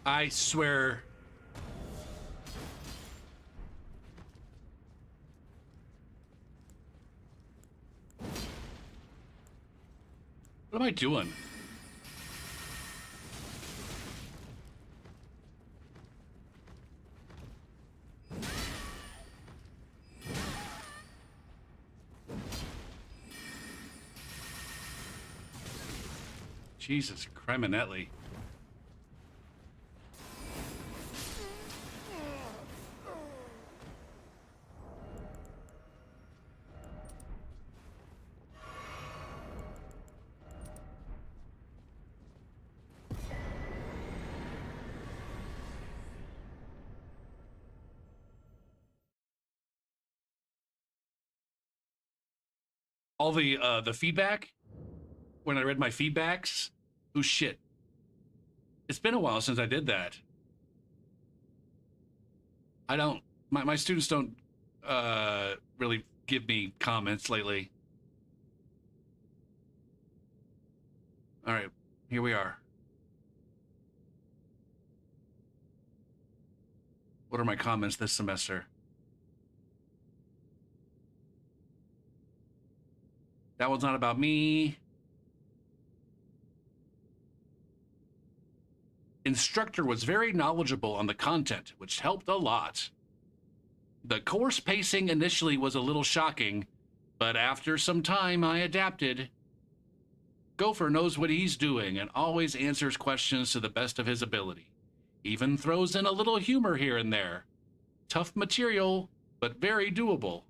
[SPEAKER 1] I swear. What am I doing? Jesus, Criminelli. All the feedback, when I read my feedbacks, oh shit. It's been a while since I did that. I don't, my students don't really give me comments lately. All right, here we are. What are my comments this semester? That one's not about me. Instructor was very knowledgeable on the content, which helped a lot. The course pacing initially was a little shocking, but after some time I adapted. Gopher knows what he's doing and always answers questions to the best of his ability. Even throws in a little humor here and there. Tough material, but very doable.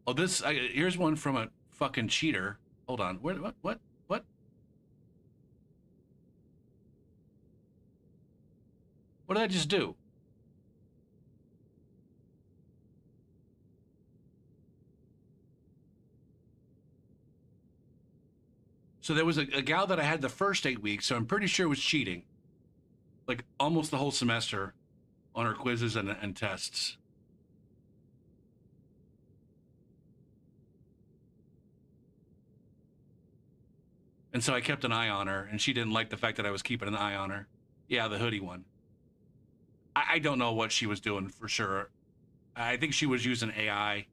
[SPEAKER 1] Oh, here's one from a fucking cheater. Hold on. What? What did I just do? So there was a gal that I had the first 8 weeks, so I'm pretty sure was cheating. Like almost the whole semester on her quizzes and tests. And so I kept an eye on her, and she didn't like the fact that I was keeping an eye on her. Yeah, the hoodie one. I don't know what she was doing for sure. I think she was using AI.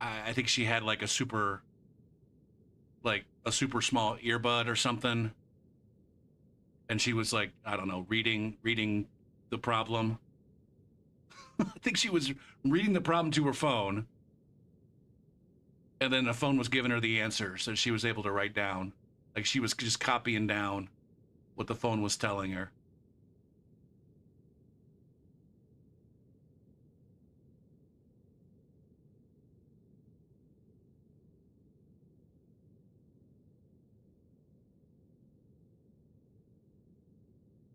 [SPEAKER 1] I think she had like a super small earbud or something. And she was like, I don't know, reading the problem. I think she was reading the problem to her phone. And then the phone was giving her the answer, so she was able to write down. Like she was just copying down what the phone was telling her.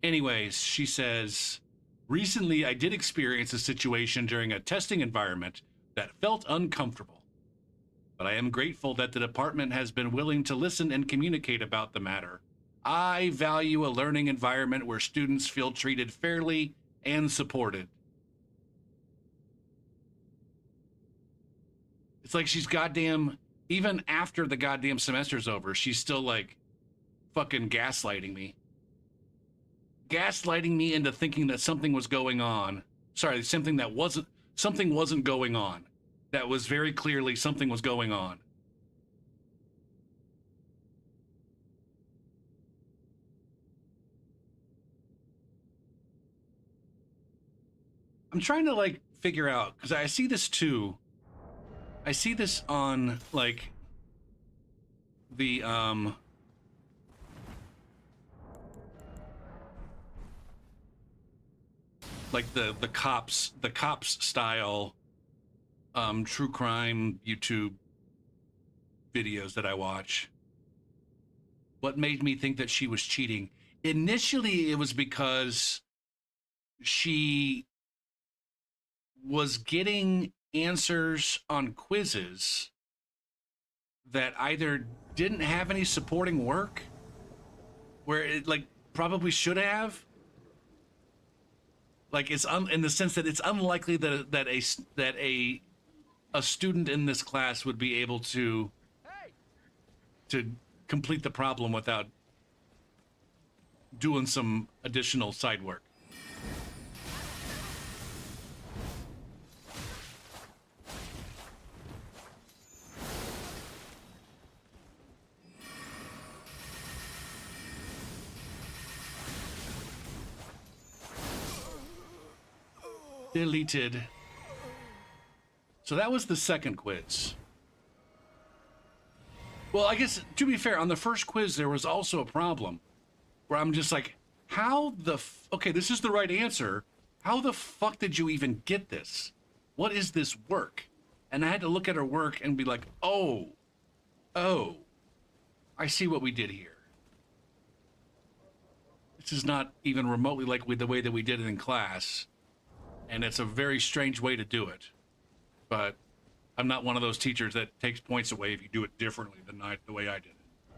[SPEAKER 1] Anyways, she says, recently I did experience a situation during a testing environment that felt uncomfortable. But I am grateful that the department has been willing to listen and communicate about the matter. I value a learning environment where students feel treated fairly and supported. It's like she's goddamn, even after the goddamn semester's over, she's still like fucking gaslighting me. Gaslighting me into thinking that something was going on. Sorry, something wasn't going on. That was very clearly something was going on. I'm trying to like figure out, because I see this too. I see this on like the like the cops style true crime YouTube videos that I watch. What made me think that she was cheating? Initially, it was because she was getting answers on quizzes that either didn't have any supporting work, where it like probably should have. Like it's in the sense that it's unlikely that a student in this class would be able to complete the problem without doing some additional side work. Deleted. So that was the second quiz. Well, I guess, to be fair, on the first quiz, there was also a problem where I'm just like, how the okay, this is the right answer. How the fuck did you even get this? What is this work? And I had to look at her work and be like, oh, I see what we did here. This is not even remotely like with the way that we did it in class. And it's a very strange way to do it. But I'm not one of those teachers that takes points away if you do it differently than the way I did it.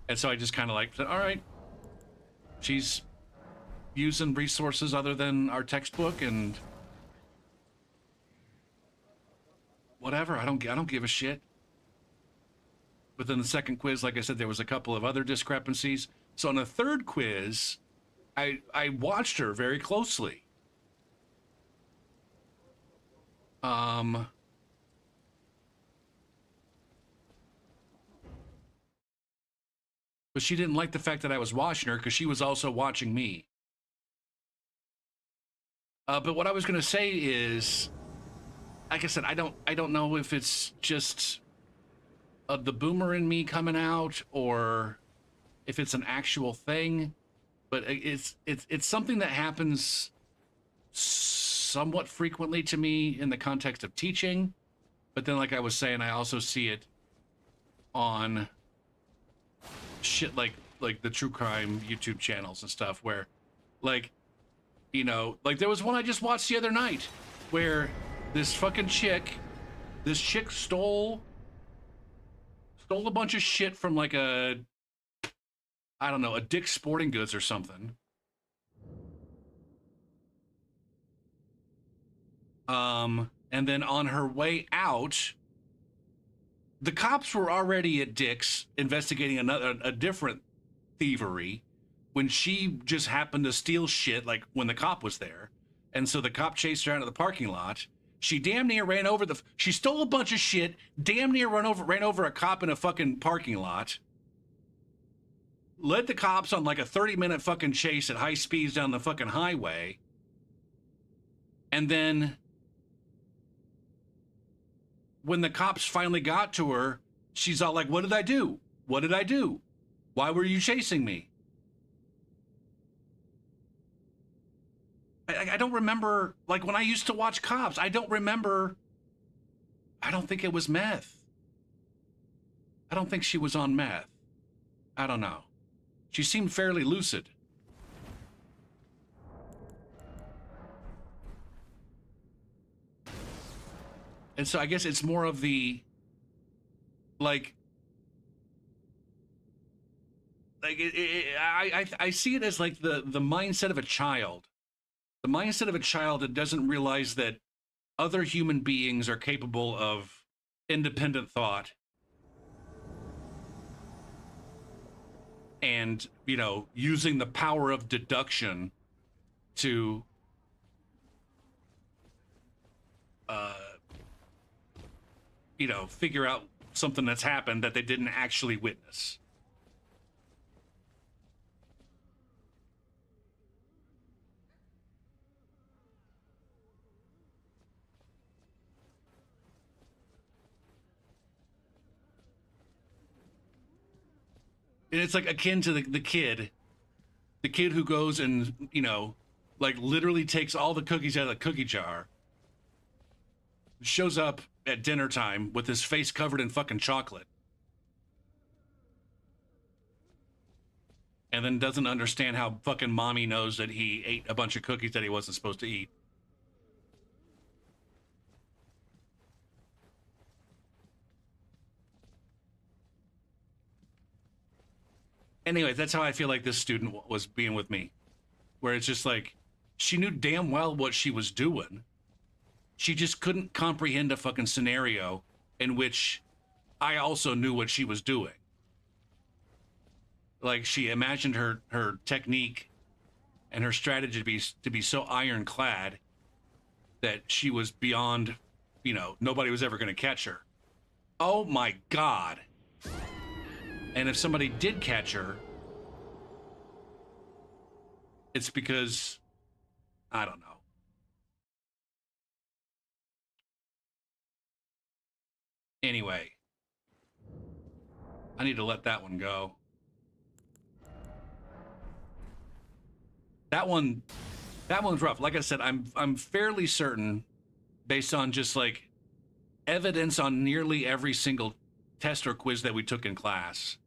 [SPEAKER 1] And so I just kind of like said, all right, she's using resources other than our textbook and whatever. I don't give a shit. But then the second quiz, like I said, there was a couple of other discrepancies. So on the third quiz, I watched her very closely. But she didn't like the fact that I was watching her because she was also watching me. But what I was going to say is, like I said, I don't know if it's just the boomer in me coming out or if it's an actual thing, but it's something that happens somewhat frequently to me in the context of teaching. But then, like I was saying, I also see it on shit like the true crime YouTube channels and stuff where, like, you know, like there was one I just watched the other night where this chick stole a bunch of shit from like I don't know, a Dick's Sporting Goods or something. And then on her way out, the cops were already at Dick's investigating a different thievery when she just happened to steal shit like when the cop was there. And so the cop chased her out of the parking lot. She damn near ran over she stole a bunch of shit, damn near ran over a cop in a fucking parking lot. Led the cops on like a 30-minute fucking chase at high speeds down the fucking highway. And then when the cops finally got to her, she's all like, what did I do? What did I do? Why were you chasing me? I don't remember, like when I used to watch cops, I don't think it was meth. I don't think she was on meth. I don't know. She seemed fairly lucid. And so I guess it's more of the, I see it as like the mindset of a child. The mindset of a child that doesn't realize that other human beings are capable of independent thought. And, you know, using the power of deduction to you know, figure out something that's happened that they didn't actually witness. And it's like akin to the kid who goes and, you know, like literally takes all the cookies out of the cookie jar, shows up at dinner time with his face covered in fucking chocolate, and then doesn't understand how fucking mommy knows that he ate a bunch of cookies that he wasn't supposed to eat. Anyway, that's how I feel like this student was being with me, where it's just like she knew damn well what she was doing. She just couldn't comprehend a fucking scenario in which I also knew what she was doing. Like she imagined her technique and her strategy to be so ironclad that she was beyond, you know, nobody was ever going to catch her. Oh my God. And if somebody did catch her, it's because, I don't know. Anyway, I need to let that one go. That one's rough. Like I said, I'm fairly certain, based on just like evidence on nearly every single test or quiz that we took in class,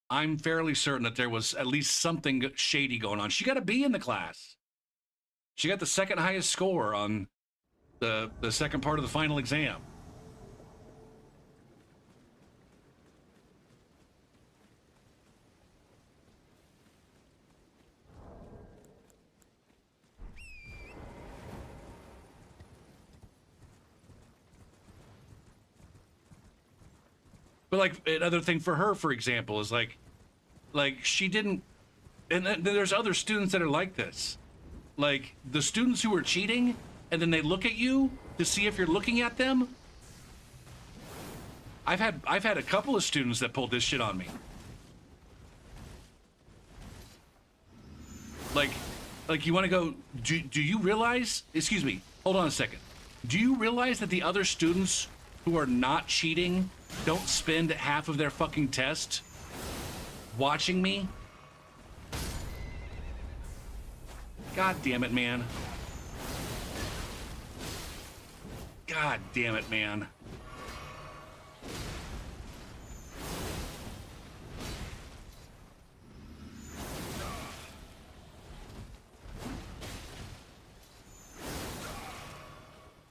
[SPEAKER 1] I'm fairly certain that there was at least something shady going on. She got a B in the class. She got the second highest score on the second part of the final exam. But like another thing for her, for example, is like she didn't, and then there's other students that are like this. Like the students who are cheating, and then they look at you to see if you're looking at them. I've had a couple of students that pulled this shit on me. Like you want to go, do you realize, excuse me, hold on a second. Do you realize that the other students who are not cheating don't spend half of their fucking test watching me? God damn it, man. God damn it, man.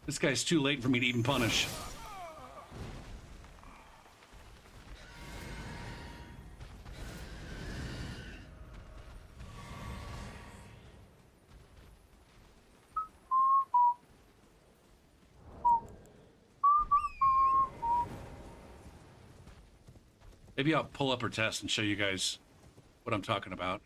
[SPEAKER 1] This guy's too late for me to even punish. Maybe I'll pull up her test and show you guys what I'm talking about.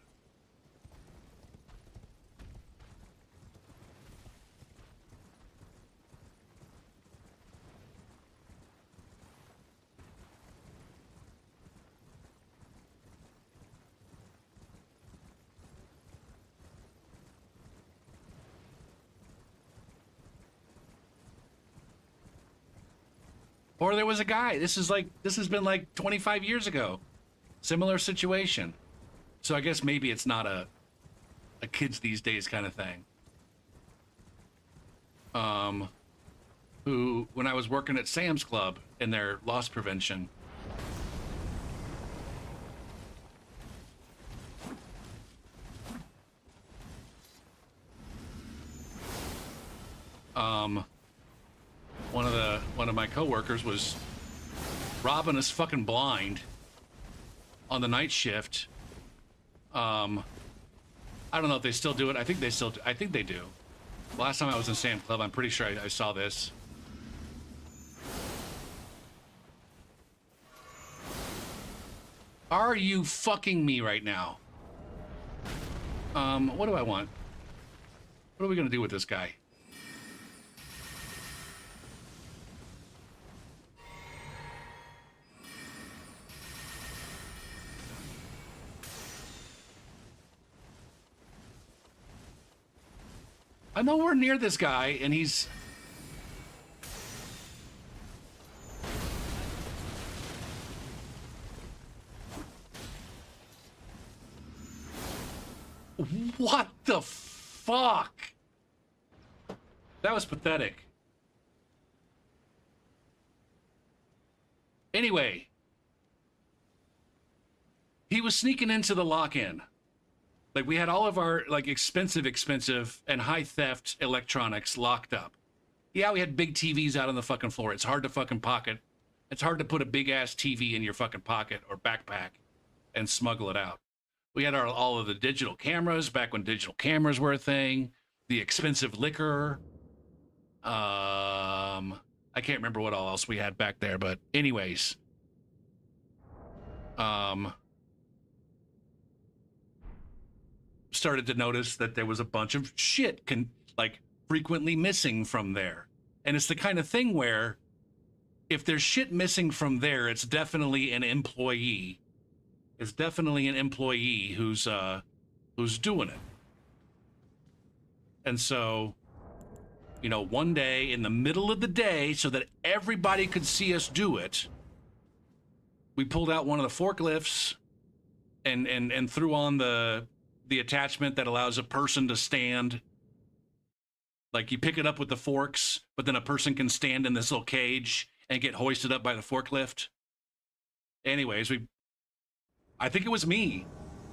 [SPEAKER 1] Or there was a guy. This has been like 25 years ago. Similar situation. So I guess maybe it's not a kids these days kind of thing. Who, when I was working at Sam's Club in their loss prevention, one of my coworkers was robbing us fucking blind on the night shift. I don't know if they still do it. I think they still do. I think they do. Last time I was in Sam's Club, I'm pretty sure I saw this. Are you fucking me right now? What do I want? What are we gonna do with this guy? I'm nowhere near this guy, and he's... What the fuck? That was pathetic. Anyway, he was sneaking into the lock-in. Like, we had all of our, like, expensive and high theft electronics locked up. Yeah, we had big TVs out on the fucking floor. It's hard to fucking pocket. It's hard to put a big-ass TV in your fucking pocket or backpack and smuggle it out. We had all of the digital cameras back when digital cameras were a thing. The expensive liquor. I can't remember what all else we had back there, but anyways. started to notice that there was a bunch of shit like frequently missing from there. And it's the kind of thing where if there's shit missing from there, it's definitely an employee. It's definitely an employee who's doing it. And so, you know, one day in the middle of the day, so that everybody could see us do it, we pulled out one of the forklifts and threw on the attachment that allows a person to stand. Like, you pick it up with the forks, but then a person can stand in this little cage and get hoisted up by the forklift. Anyways, I think it was me.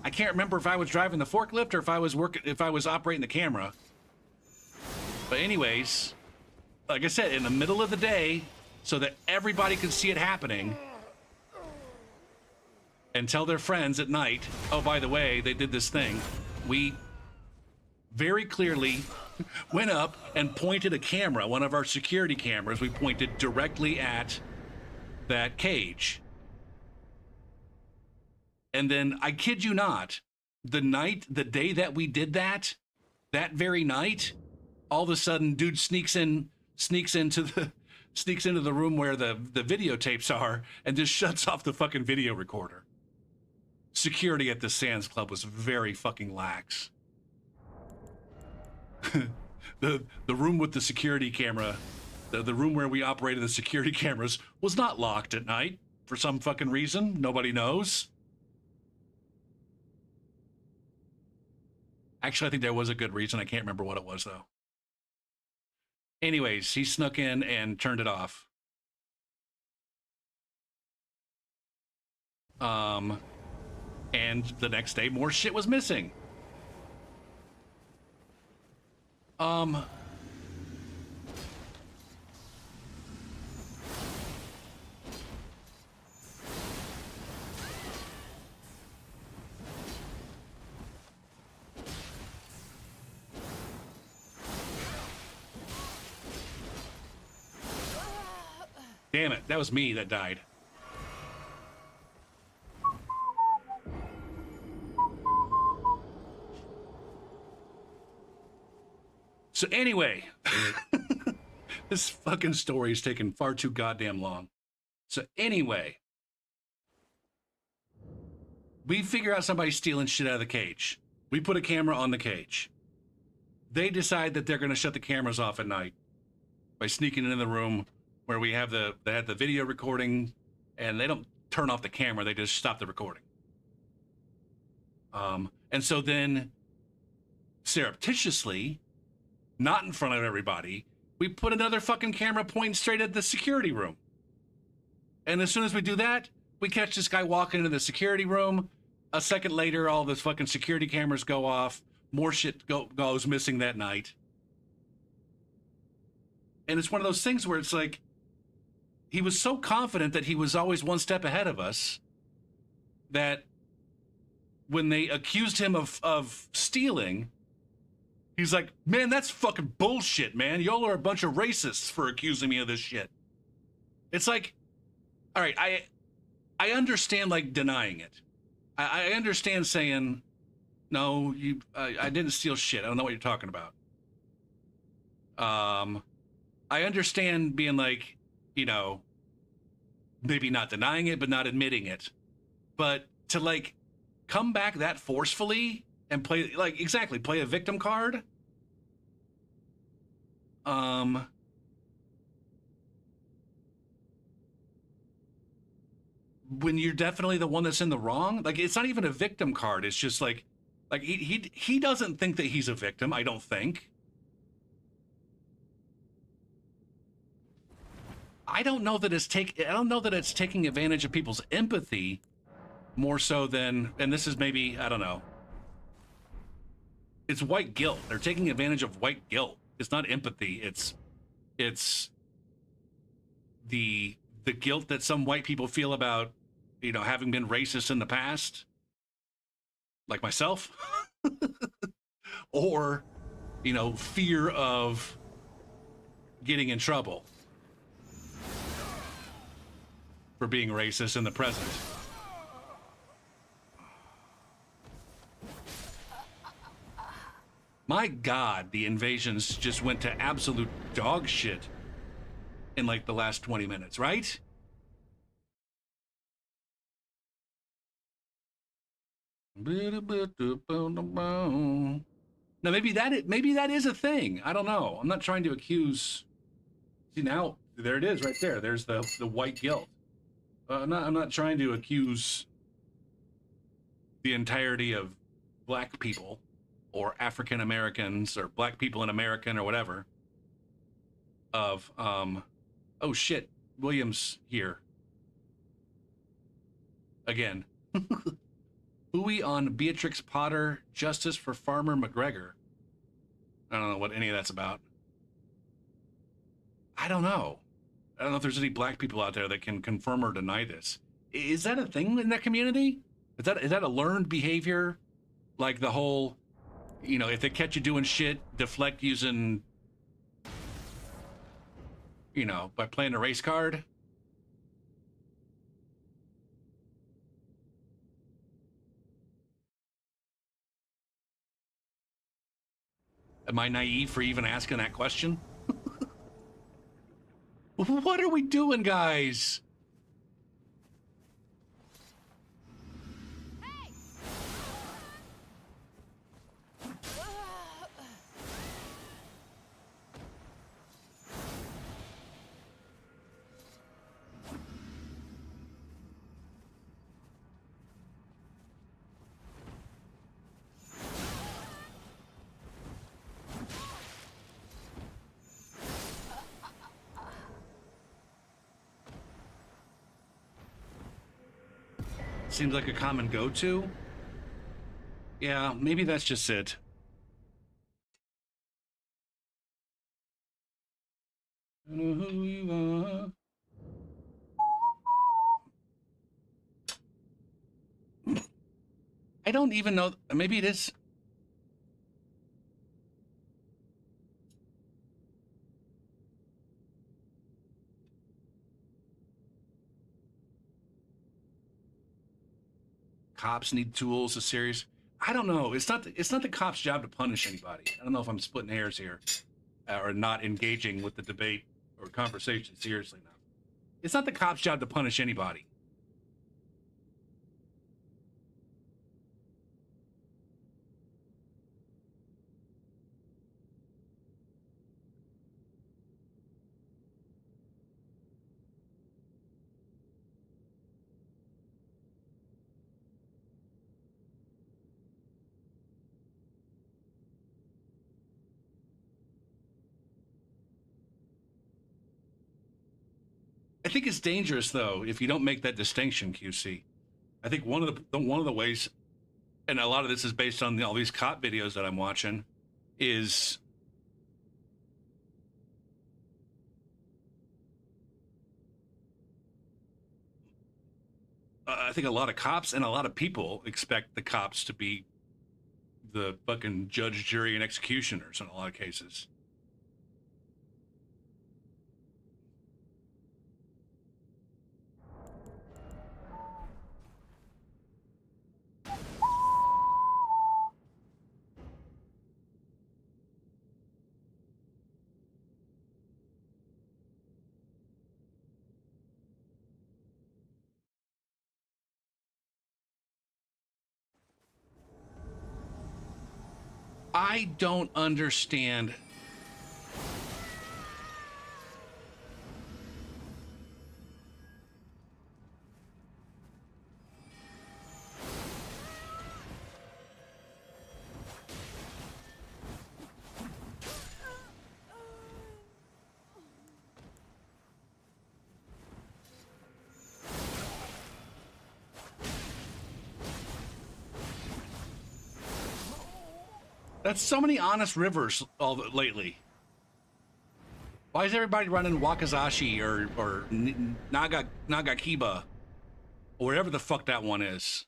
[SPEAKER 1] I can't remember if I was driving the forklift or if I was operating the camera. But anyways, like I said, in the middle of the day, so that everybody could see it happening, and tell their friends at night, oh, by the way, they did this thing, we very clearly went up and pointed a camera, one of our security cameras, we pointed directly at that cage. And then, I kid you not, the day that we did that very night, all of a sudden, dude sneaks into the room where the videotapes are and just shuts off the fucking video recorder. Security at the Sands Club was very fucking lax. The room with the security camera, the room where we operated the security cameras, was not locked at night for some fucking reason. Nobody knows. Actually, I think there was a good reason. I can't remember what it was, though. Anyways, he snuck in and turned it off. And the next day, more shit was missing. Damn it, that was me that died. So anyway, this fucking story is taking far too goddamn long. So anyway, we figure out somebody stealing shit out of the cage. We put a camera on the cage. They decide that they're going to shut the cameras off at night by sneaking into the room where we have they had the video recording, and they don't turn off the camera, they just stop the recording. And so then, surreptitiously, not in front of everybody, we put another fucking camera pointing straight at the security room. And as soon as we do that, we catch this guy walking into the security room. A second later, all the fucking security cameras go off. More shit goes missing that night. And it's one of those things where it's like, he was so confident that he was always one step ahead of us that when they accused him of stealing, he's like, man, that's fucking bullshit, man. Y'all are a bunch of racists for accusing me of this shit. It's like, all right, I understand, like, denying it. I understand saying, no, I didn't steal shit. I don't know what you're talking about. I understand being like, you know, maybe not denying it, but not admitting it. But to, like, come back that forcefully and play, like, exactly, play a victim card. When you're definitely the one that's in the wrong, like, it's not even a victim card. It's just like he doesn't think that he's a victim. I don't think. I don't know that it's taking advantage of people's empathy more so than, and this is maybe, I don't know. It's white guilt. They're taking advantage of white guilt. It's not empathy. It's the guilt that some white people feel about, you know, having been racist in the past, like myself, or, you know, fear of getting in trouble for being racist in the present. My God, the invasions just went to absolute dog shit in like the last 20 minutes, right? Now maybe that is a thing. I don't know. I'm not trying to accuse. See, now there it is right there. There's the white guilt. I'm not trying to accuse the entirety of black people or African Americans or black people in American or whatever of oh shit, Williams here again. Ooey on Beatrix Potter, Justice for Farmer McGregor. I don't know what any of that's about. I don't know. I don't know if there's any black people out there that can confirm or deny this. Is that a thing in that community? Is that a learned behavior? Like the whole, you know, if they catch you doing shit, deflect using, you know, by playing a race card? Am I naive for even asking that question? What are we doing, guys? Seems like a common go-to. Yeah, maybe that's just it. I know who you are. I don't even know. Maybe it is. Cops need tools. A series. I don't know. It's not the cops' job to punish anybody. I don't know if I'm splitting hairs here, or not engaging with the debate or conversation seriously enough. It's not the cops' job to punish anybody. I think it's dangerous though if you don't make that distinction, QC. I think one of the ways, and a lot of this is based on all these cop videos that I'm watching, is I think a lot of cops and a lot of people expect the cops to be the fucking judge, jury, and executioners in a lot of cases. I don't understand. That's so many honest rivers lately. Why is everybody running Wakazashi or Nagakiba or whatever the fuck that one is?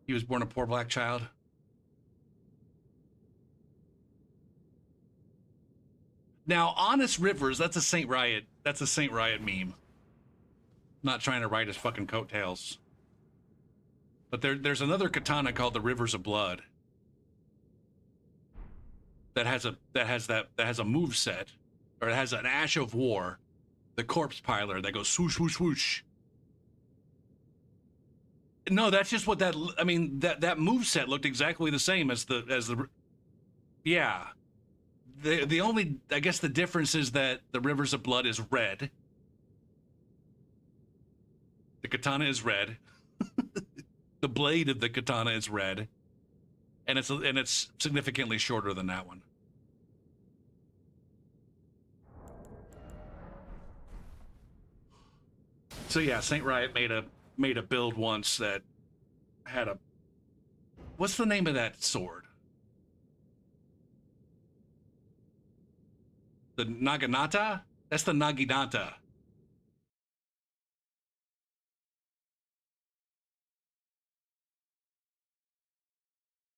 [SPEAKER 1] He was born a poor black child. Now, honest rivers, that's a Saint Riot. That's a Saint Riot meme. Not trying to ride his fucking coattails. But there's another katana called the Rivers of Blood that has a move set, or it has an Ash of War, the corpse piler that goes swoosh swoosh swoosh. No, that's just what that. I mean, that move set looked exactly the same as the. Yeah, the only, I guess the difference is that the Rivers of Blood is red. The katana is red. The blade of the katana is red, and it's significantly shorter than that one. So yeah, Saint Riot made a build once that had a, what's the name of that sword? The Naginata? That's the Naginata.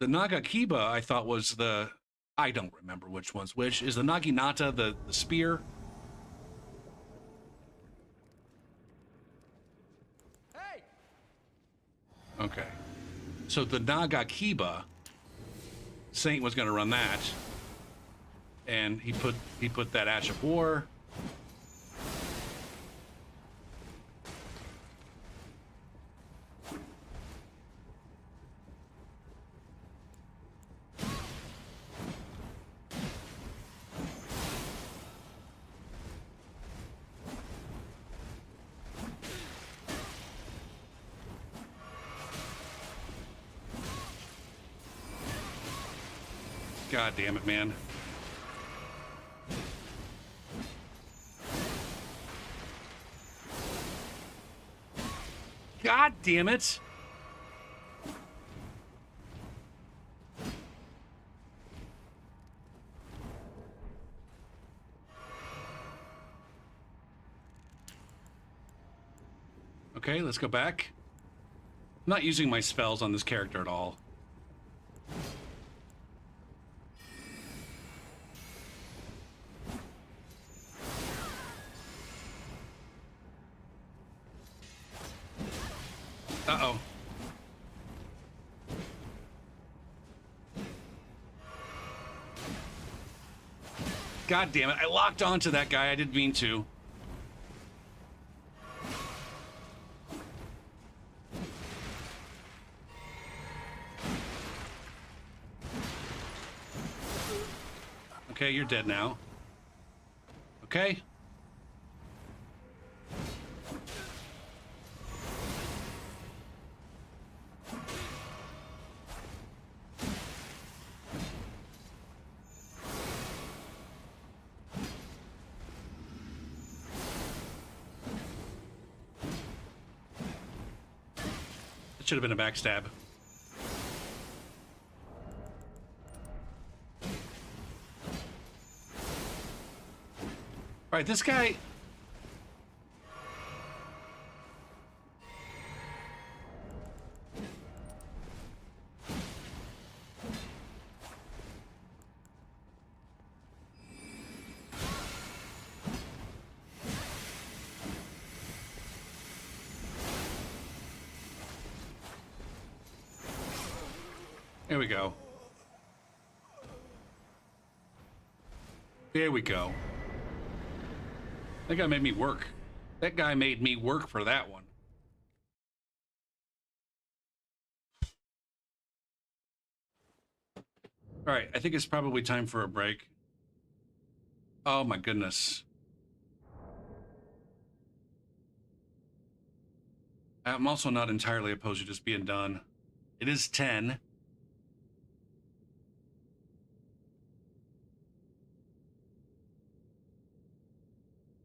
[SPEAKER 1] The Nagakiba, I thought, was the, I don't remember which one's which. Is the Naginata the spear?
[SPEAKER 2] Hey!
[SPEAKER 1] Okay. So the Nagakiba, Saint was going to run that, and he put that Ash of War. God damn it, man. God damn it. Okay, let's go back. I'm not using my spells on this character at all. Uh-oh. God damn it. I locked onto that guy. I didn't mean to. Okay, you're dead now. Okay. It should have been a backstab. All right, this guy. There we go. There we go. That guy made me work. That guy made me work for that one. All right, I think it's probably time for a break. Oh my goodness. I'm also not entirely opposed to just being done. It is 10.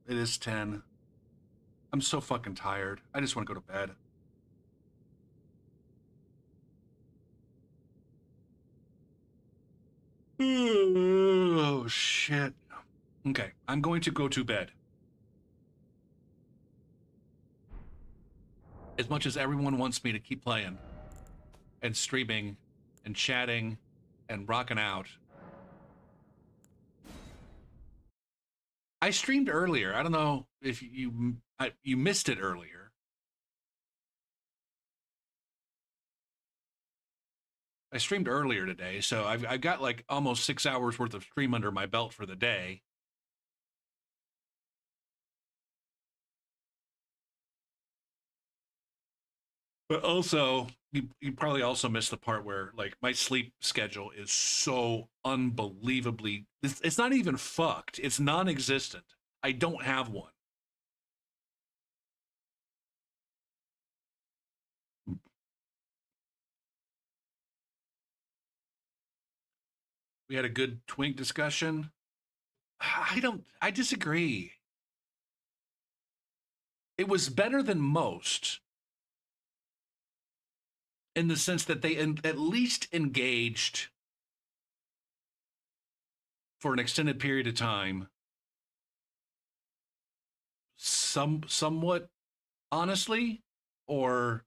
[SPEAKER 1] It is 10. I'm so fucking tired. I just want to go to bed. Oh, shit. Okay, I'm going to go to bed. As much as everyone wants me to keep playing and streaming and chatting and rocking out, I streamed earlier. I don't know if you missed it earlier. I streamed earlier today, so I've got like almost 6 hours worth of stream under my belt for the day. But also, you probably also missed the part where like my sleep schedule is so unbelievably. It's not even fucked. It's non-existent. I don't have one. We had a good twink discussion. I don't. I disagree. It was better than most in the sense that they at least engaged for an extended period of time, somewhat honestly, or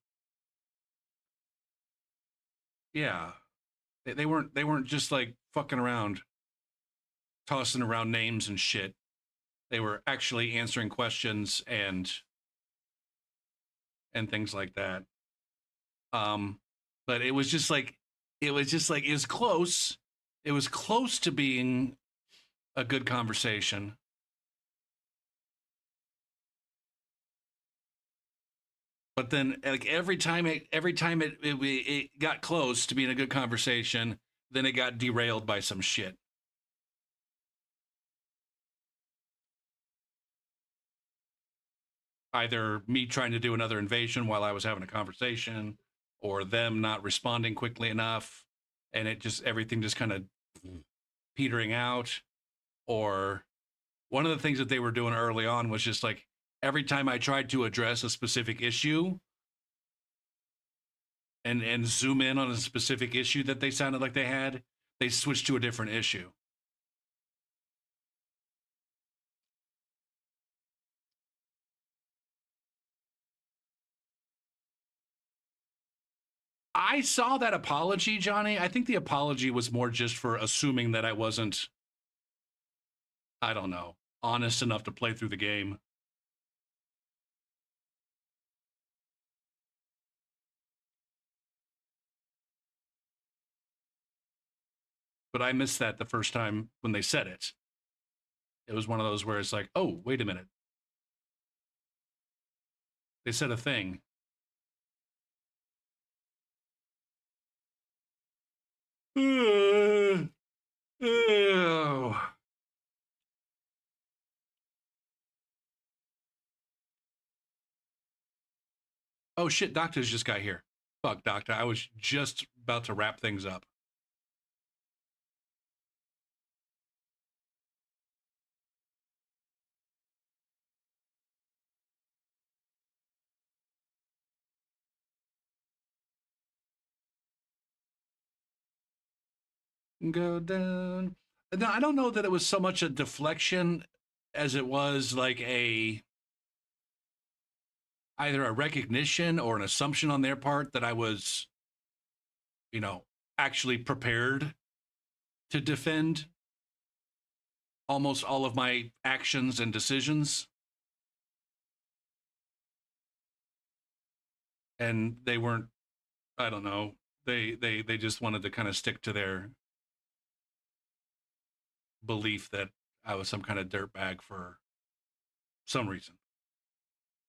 [SPEAKER 1] yeah, they weren't just like fucking around, tossing around names and shit. They were actually answering questions and things like that. But it was close. It was close to being a good conversation. But then like every time it got close to being a good conversation, then it got derailed by some shit. Either me trying to do another invasion while I was having a conversation, or them not responding quickly enough, and everything just kind of petering out. Or one of the things that they were doing early on was just like every time I tried to address a specific issue and zoom in on a specific issue that they sounded like they had, they switched to a different issue. I saw that apology, Johnny. I think the apology was more just for assuming that I wasn't, I don't know, honest enough to play through the game. But I missed that the first time when they said it. It was one of those where it's like, oh, wait a minute. They said a thing. Oh. Oh shit, Doctor's just got here. Fuck, Doctor. I was just about to wrap things up. Go down. No, I don't know that it was so much a deflection as it was like either a recognition or an assumption on their part that I was, you know, actually prepared to defend almost all of my actions and decisions. And they weren't, I don't know, they just wanted to kind of stick to their belief that I was some kind of dirtbag for some reason.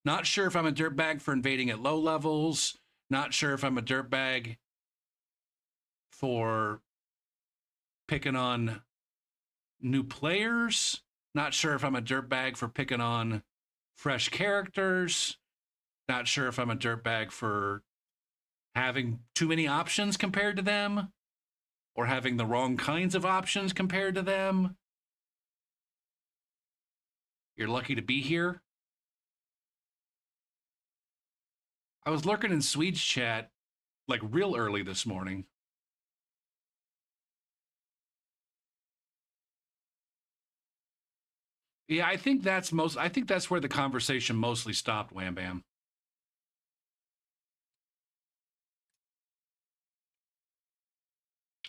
[SPEAKER 1] Not sure if I'm a dirtbag for invading at low levels. Not sure if I'm a dirtbag for picking on new players. Not sure if I'm a dirtbag for picking on fresh characters. Not sure if I'm a dirtbag for having too many options compared to them or having the wrong kinds of options compared to them. You're lucky to be here. I was lurking in Swede's chat like real early this morning. Yeah, I think that's where the conversation mostly stopped, Wham Bam.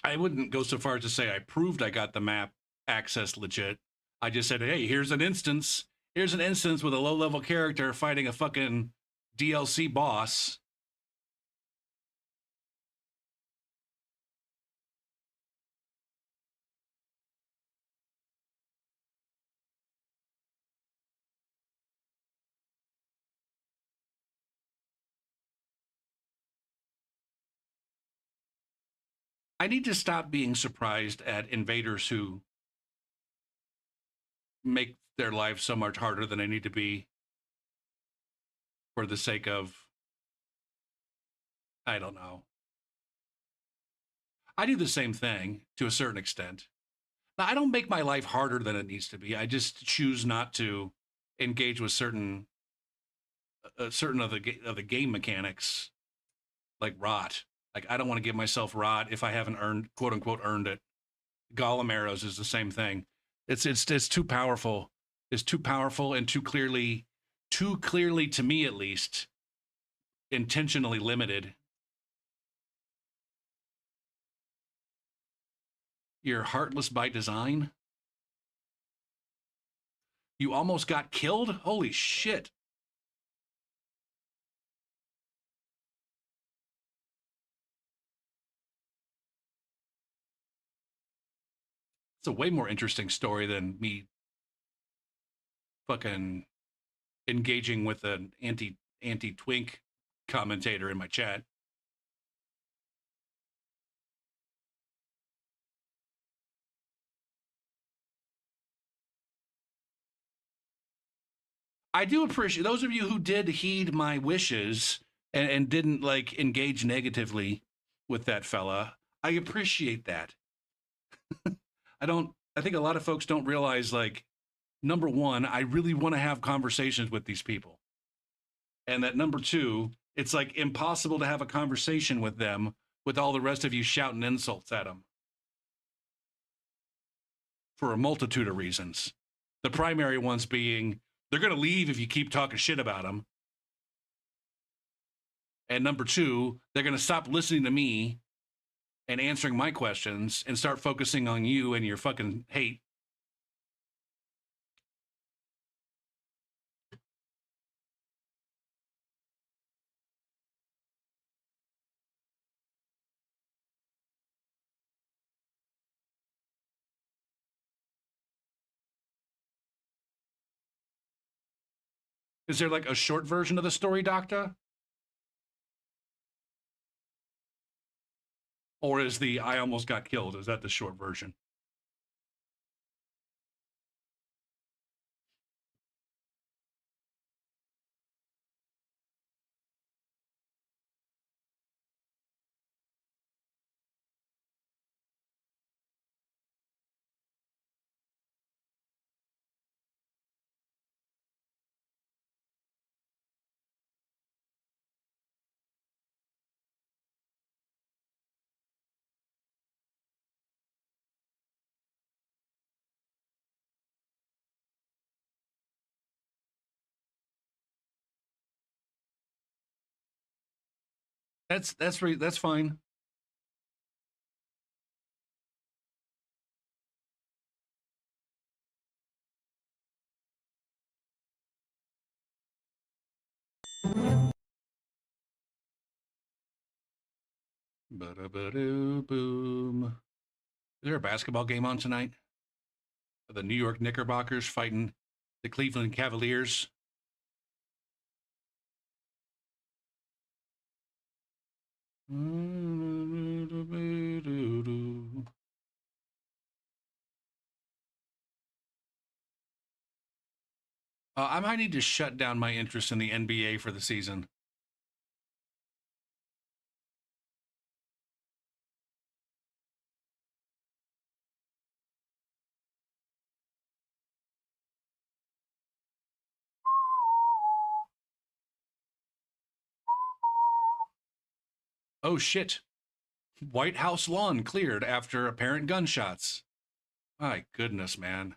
[SPEAKER 1] I wouldn't go so far as to say I proved I got the map access legit. I just said, hey, here's an instance. Here's an instance with a low-level character fighting a fucking DLC boss. I need to stop being surprised at invaders who make their lives so much harder than they need to be for the sake of, I don't know. I do the same thing to a certain extent. Now, I don't make my life harder than it needs to be. I just choose not to engage with certain of the game mechanics, like rot. Like I don't want to give myself rot if I haven't earned, quote unquote, earned it. Golem arrows is the same thing. It's too powerful. It's too powerful and too clearly to me at least, intentionally limited. You're heartless by design. You almost got killed? Holy shit. It's a way more interesting story than me fucking engaging with an anti twink commentator in my chat. I do appreciate those of you who did heed my wishes and didn't like engage negatively with that fella. I appreciate that. I think a lot of folks don't realize, like, number one, I really want to have conversations with these people. And that number two, it's like impossible to have a conversation with them with all the rest of you shouting insults at them for a multitude of reasons. The primary ones being they're going to leave if you keep talking shit about them. And number two, they're going to stop listening to me and answering my questions and start focusing on you and your fucking hate. Is there like a short version of the story, Doctor? Or is the I almost got killed? Is that the short version? That's fine. Boom. Is there a basketball game on tonight? Are the New York Knickerbockers fighting the Cleveland Cavaliers? I might need to shut down my interest in the NBA for the season. Oh shit. White House lawn cleared after apparent gunshots. My goodness, man.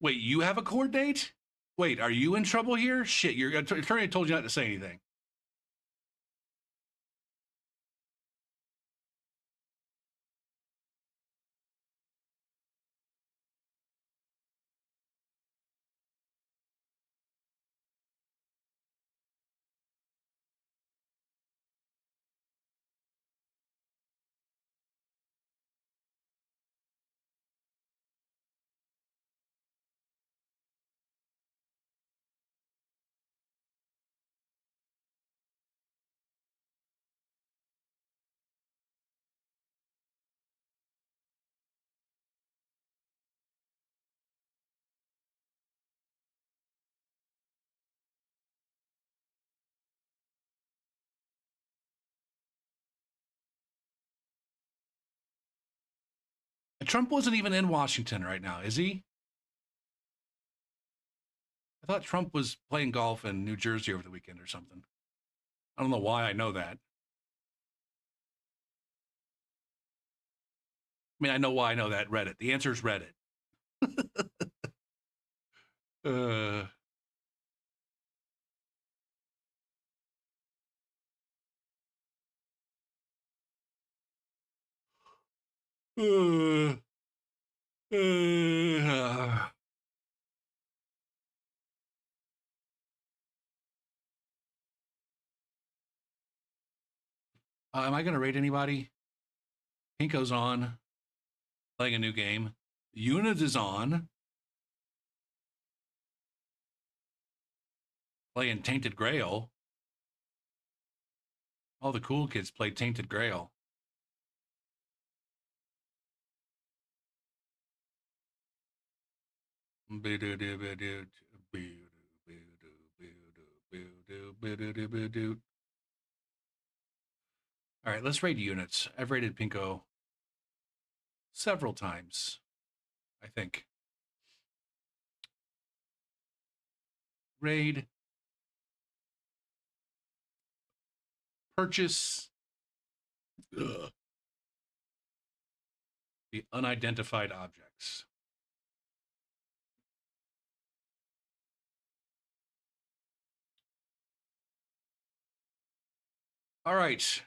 [SPEAKER 1] Wait, you have a court date? Wait, are you in trouble here? Shit, your attorney told you not to say anything. Trump wasn't even in Washington right now, is he? I thought Trump was playing golf in New Jersey over the weekend or something. I don't know why I know that. I mean, I know why I know that. Reddit. The answer is Reddit. uh, uh, uh, am I going to rate anybody? Pinko's on, playing a new game. Unit is on, playing Tainted Grail. All the cool kids play Tainted Grail. All right, let's rate units. I've rated Pinko several times, I think. Raid, purchase, ugh, the unidentified objects. All right.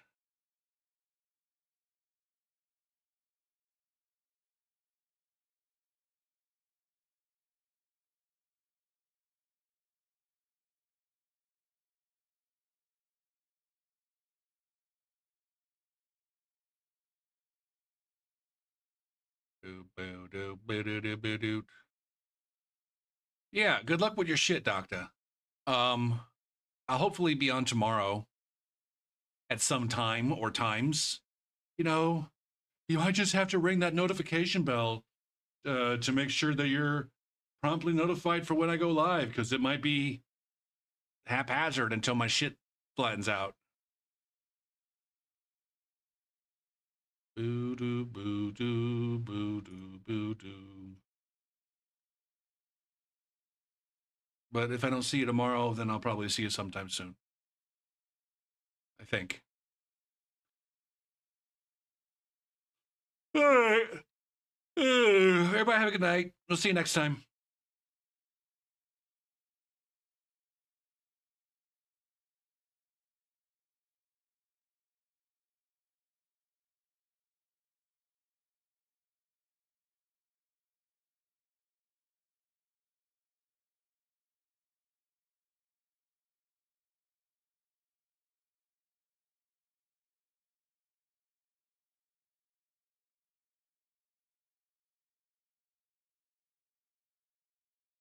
[SPEAKER 1] Yeah, good luck with your shit, Doctor. I'll hopefully be on tomorrow at some time or times. You know, you might just have to ring that notification bell to make sure that you're promptly notified for when I go live, because it might be haphazard until my shit flattens out. Boo doo boo doo boo doo boo doo. But if I don't see you tomorrow, then I'll probably see you sometime soon. I think. All right. Everybody have a good night. We'll see you next time.